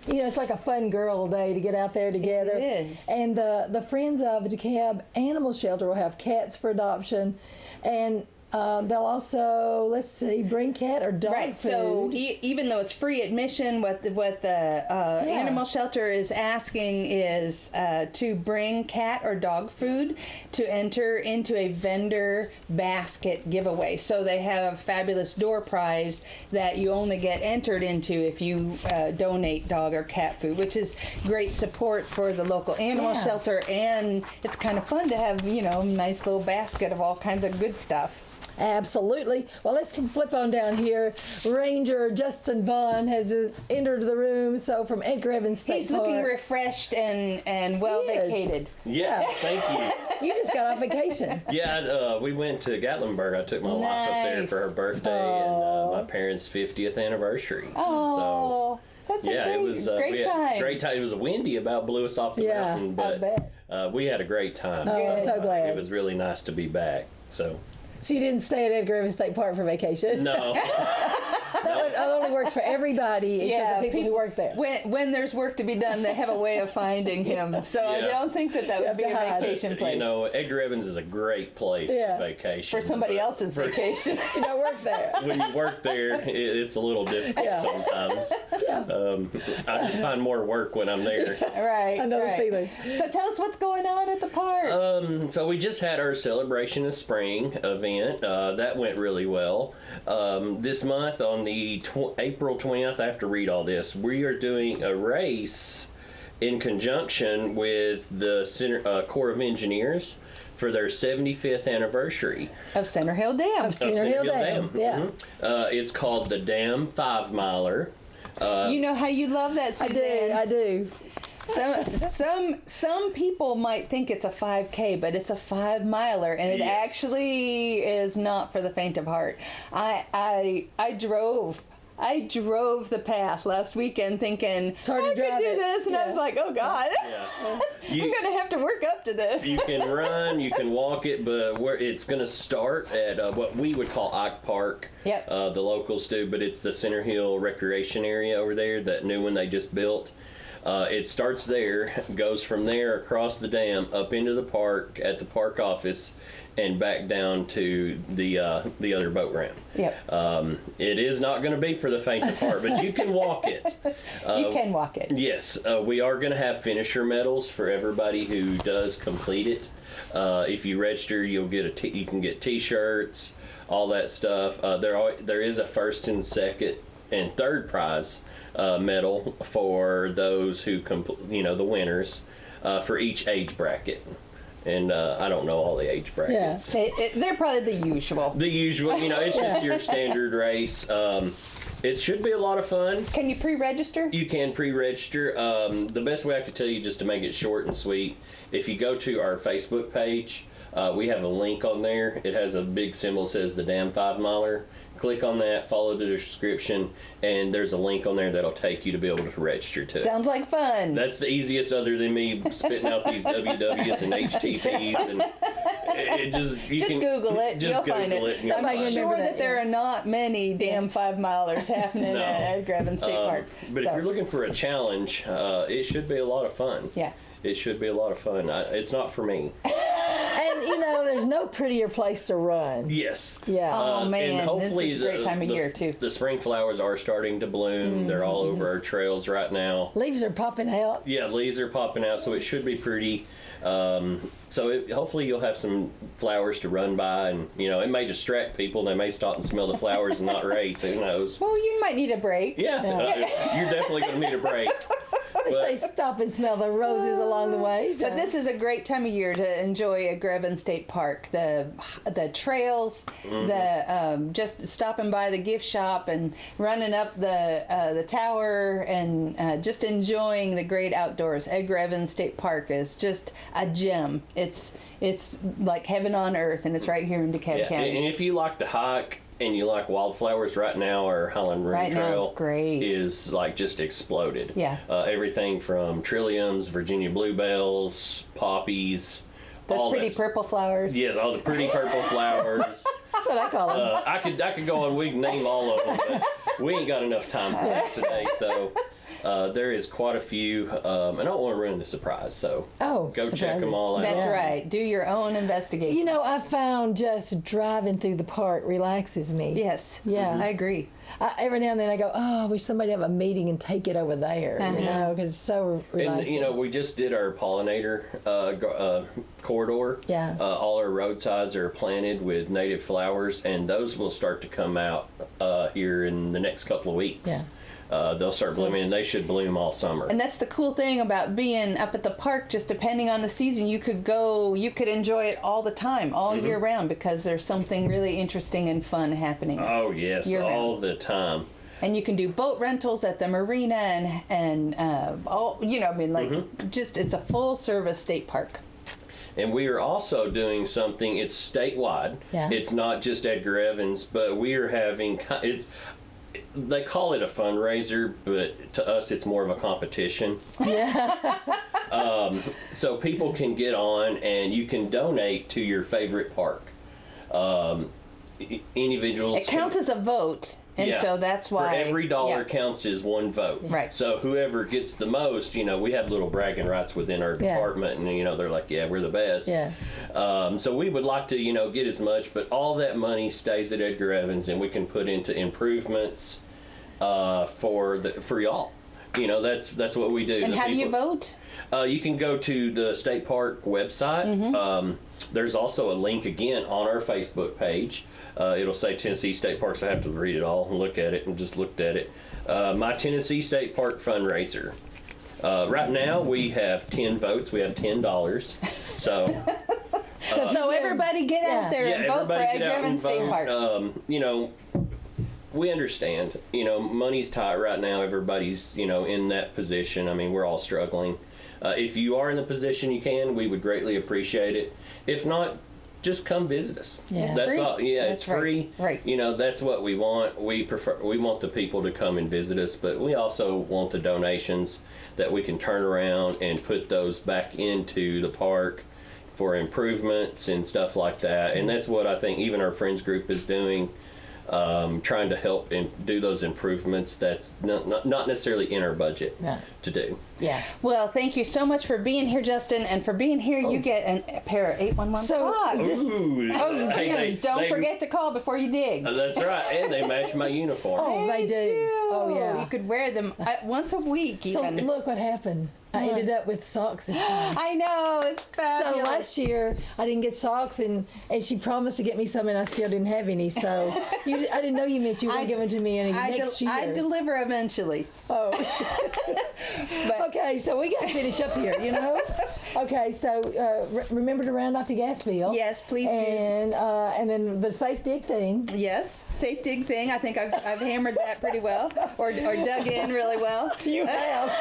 it's like a fun girl day to get out there together. It is. And the Friends of DeKalb Animal Shelter will have cats for adoption. And they'll also, bring cat or dog food. So even though it's free admission, what the animal shelter is asking is to bring cat or dog food to enter into a vendor basket giveaway. So they have a fabulous door prize that you only get entered into if you donate dog or cat food, which is great support for the local animal shelter, and it's kind of fun to have, a nice little basket of all kinds of good stuff. Absolutely. Well, let's flip on down here. Ranger Justin Vaughn has entered the room. So from Edgar Evans State He's looking Park. refreshed and well vacated. Yeah, thank you. You just got off vacation. Yeah, we went to Gatlinburg. I took my wife up there for her birthday and my parents' 50th anniversary. Oh, that's it was great time. Great time. It was windy, about blew us off the mountain, but we had a great time. Oh, I'm so glad. It was really nice to be back. So you didn't stay at Edgar Evans State Park for vacation? No. That only works for everybody except the people who work there. When there's work to be done, they have a way of finding him. So I don't think that would be a vacation place. Edgar Evans is a great place for vacation. For somebody else's vacation. You don't work there. When you work there, it's a little difficult sometimes. I just find more work when I'm there. Right. I know the feeling. So tell us what's going on at the park. So we just had our Celebration of Spring event. That went really well. This month on the April 20th, I have to read all this, we are doing a race in conjunction with the Corps of Engineers for their 75th anniversary. Of Center Hill Dam. Center Hill Dam. Yeah. It's called the Dam 5-miler. You know how you love that, Suzanne. I do. Some people might think it's a 5K, but it's a 5-miler, and it actually is not for the faint of heart. I drove the path last weekend thinking I could do this, and I was like, oh God, I'm going to have to work up to this. You can run, you can walk it, but where it's going to start at what we would call Ike Park. Yep. The locals do, but it's the Center Hill Recreation Area over there, that new one they just built. It starts there, goes from there across the dam, up into the park, at the park office, and back down to the other boat ramp. Yep. It is not going to be for the faint of heart, but you can walk it. You can walk it. Yes. We are going to have finisher medals for everybody who does complete it. If you register, you'll get you can get T-shirts, all that stuff. There is a first and second and third prize medal for those who the winners for each age bracket. And I don't know all the age brackets. Yeah, they're probably the usual. The usual, it's just your standard race. It should be a lot of fun. Can you pre-register? You can pre-register. The best way I could tell you, just to make it short and sweet, if you go to our Facebook page, we have a link on there. It has a big symbol that says the Damn 5 Miler. Click on that, follow the description, and there's a link on there that'll take you to be able to register to it. Sounds like fun. That's the easiest, other than me spitting out these WWs and HTPs. And just Google it. You'll find it. I'm sure that there are not many damn 5 milers happening at Grevin State Park. But if you're looking for a challenge, it should be a lot of fun. Yeah. It should be a lot of fun. It's not for me. And there's no prettier place to run. Yes. Yeah. Oh man, and hopefully this is a great time of year too. The spring flowers are starting to bloom. They're all over our trails right now. Leaves are popping out. Yeah, leaves are popping out, so it should be pretty. Hopefully you'll have some flowers to run by, and it may distract people. They may stop and smell the flowers and not race. Who knows? Well, you might need a break. Yeah. You're definitely going to need a break. They stop and smell the roses along the way. So. But this is a great time of year to enjoy a Grevin State Park. The trails, the just stopping by the gift shop and running up the tower and just enjoying the great outdoors. At Grevin State Park is just a gem. It's like heaven on earth, and it's right here in DeKalb County. And if you like to hike and you like wildflowers, right now our Highland Rim Trail is like just exploded. Yeah. Everything from trilliums, Virginia bluebells, poppies. Those pretty purple flowers. Yeah, all the pretty purple flowers. That's what I call them. I could go on. We can name all of them, but we ain't got enough time for that today. So there is quite a few, and I don't want to ruin the surprise. So go check them all out. That's right. Do your own investigation. I found just driving through the park relaxes me. Yes. Yeah. I agree. Every now and then I go, I wish somebody have a meeting and take it over there, because it's so relaxing. And, we just did our pollinator corridor. Yeah. All our roadsides are planted with native flowers, and those will start to come out here in the next couple of weeks. Yeah. They'll start blooming, and they should bloom all summer. And that's the cool thing about being up at the park. Just depending on the season, you could enjoy it all the time, all year round, because there's something really interesting and fun happening. Oh yes, all the time. And you can do boat rentals at the marina and all. Just it's a full service state park. And we are also doing something. It's statewide. Yeah. It's not just Edgar Evans, but we are having they call it a fundraiser, but to us it's more of a competition. Yeah. So people can get on and you can donate to your favorite park. Individuals. It counts as a vote. And so that's why. For every dollar counts as one vote. Right. So whoever gets the most, we have little bragging rights within our department, and they're like, yeah, we're the best. Yeah. So we would like to, get as much, but all that money stays at Edgar Evans, and we can put into improvements for y'all. That's what we do. And how do you vote? You can go to the state park website. There's also a link again on our Facebook page. It'll say Tennessee State Parks. I have to read it all and look at it, and just looked at it. My Tennessee State Park fundraiser. Right now we have 10 votes. We have $10. So so everybody get out there and vote for Edgar Evans State Park. We understand. Money's tight right now. Everybody's in that position. I mean, we're all struggling. If you are in the position you can, we would greatly appreciate it. If not, just come visit us. Yeah. That's free. all. Yeah, That's it's free. Right. That's what we want. We want the people to come and visit us, but we also want the donations that we can turn around and put those back into the park for improvements and stuff like that. And that's what I think even our friends group is doing. Trying to help and do those improvements that's not necessarily in our budget to do. Yeah. Well, thank you so much for being here, Justin, and for being here, you get a pair of 811 socks. Ooh. Jim, don't forget to call before you dig. That's right, and they match my uniform. Oh, they do. Oh, yeah. You could wear them once a week. So even. look what happened. I ended up with socks this time. I know, it's So fabulous. last year I didn't get socks, and she promised to get me some, and I still didn't have any. So I didn't know you meant you weren't giving to me any next year. I deliver eventually. Oh. Okay, so we got to finish up here, you know? Okay, so remember to round off your gas bill. Yes, please do. And then the safe dig thing. Yes, safe dig thing. I think I've hammered that pretty well, or dug in really well. You have.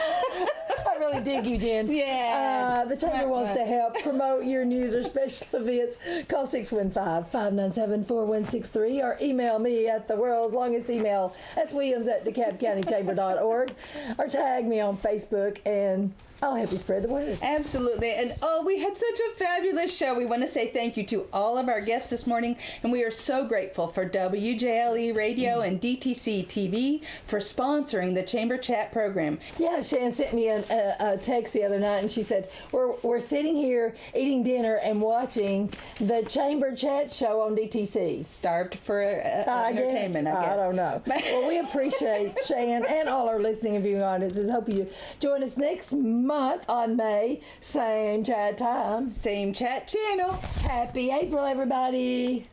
I really dig you, Jen. Yeah. The Chamber wants to help promote your news or special events. Call 615-597-4163 or email me at the world's longest email. That's Williams@DeKalbCountyChamber.org, or tag me on Facebook, and I'll help you spread the word. Absolutely. And we had such a fabulous show. We want to say thank you to all of our guests this morning, and we are so grateful for WJLE Radio and DTC TV for sponsoring the Chamber Chat program. Yeah, Shan sent me a text the other night, and she said, we're sitting here eating dinner and watching the Chamber Chat show on DTC. Starved for entertainment, I guess. I don't know. Well, we appreciate Shan and all our listening and viewing audiences. Hope you join us next month on May. Same chat time. Same chat channel. Happy April, everybody.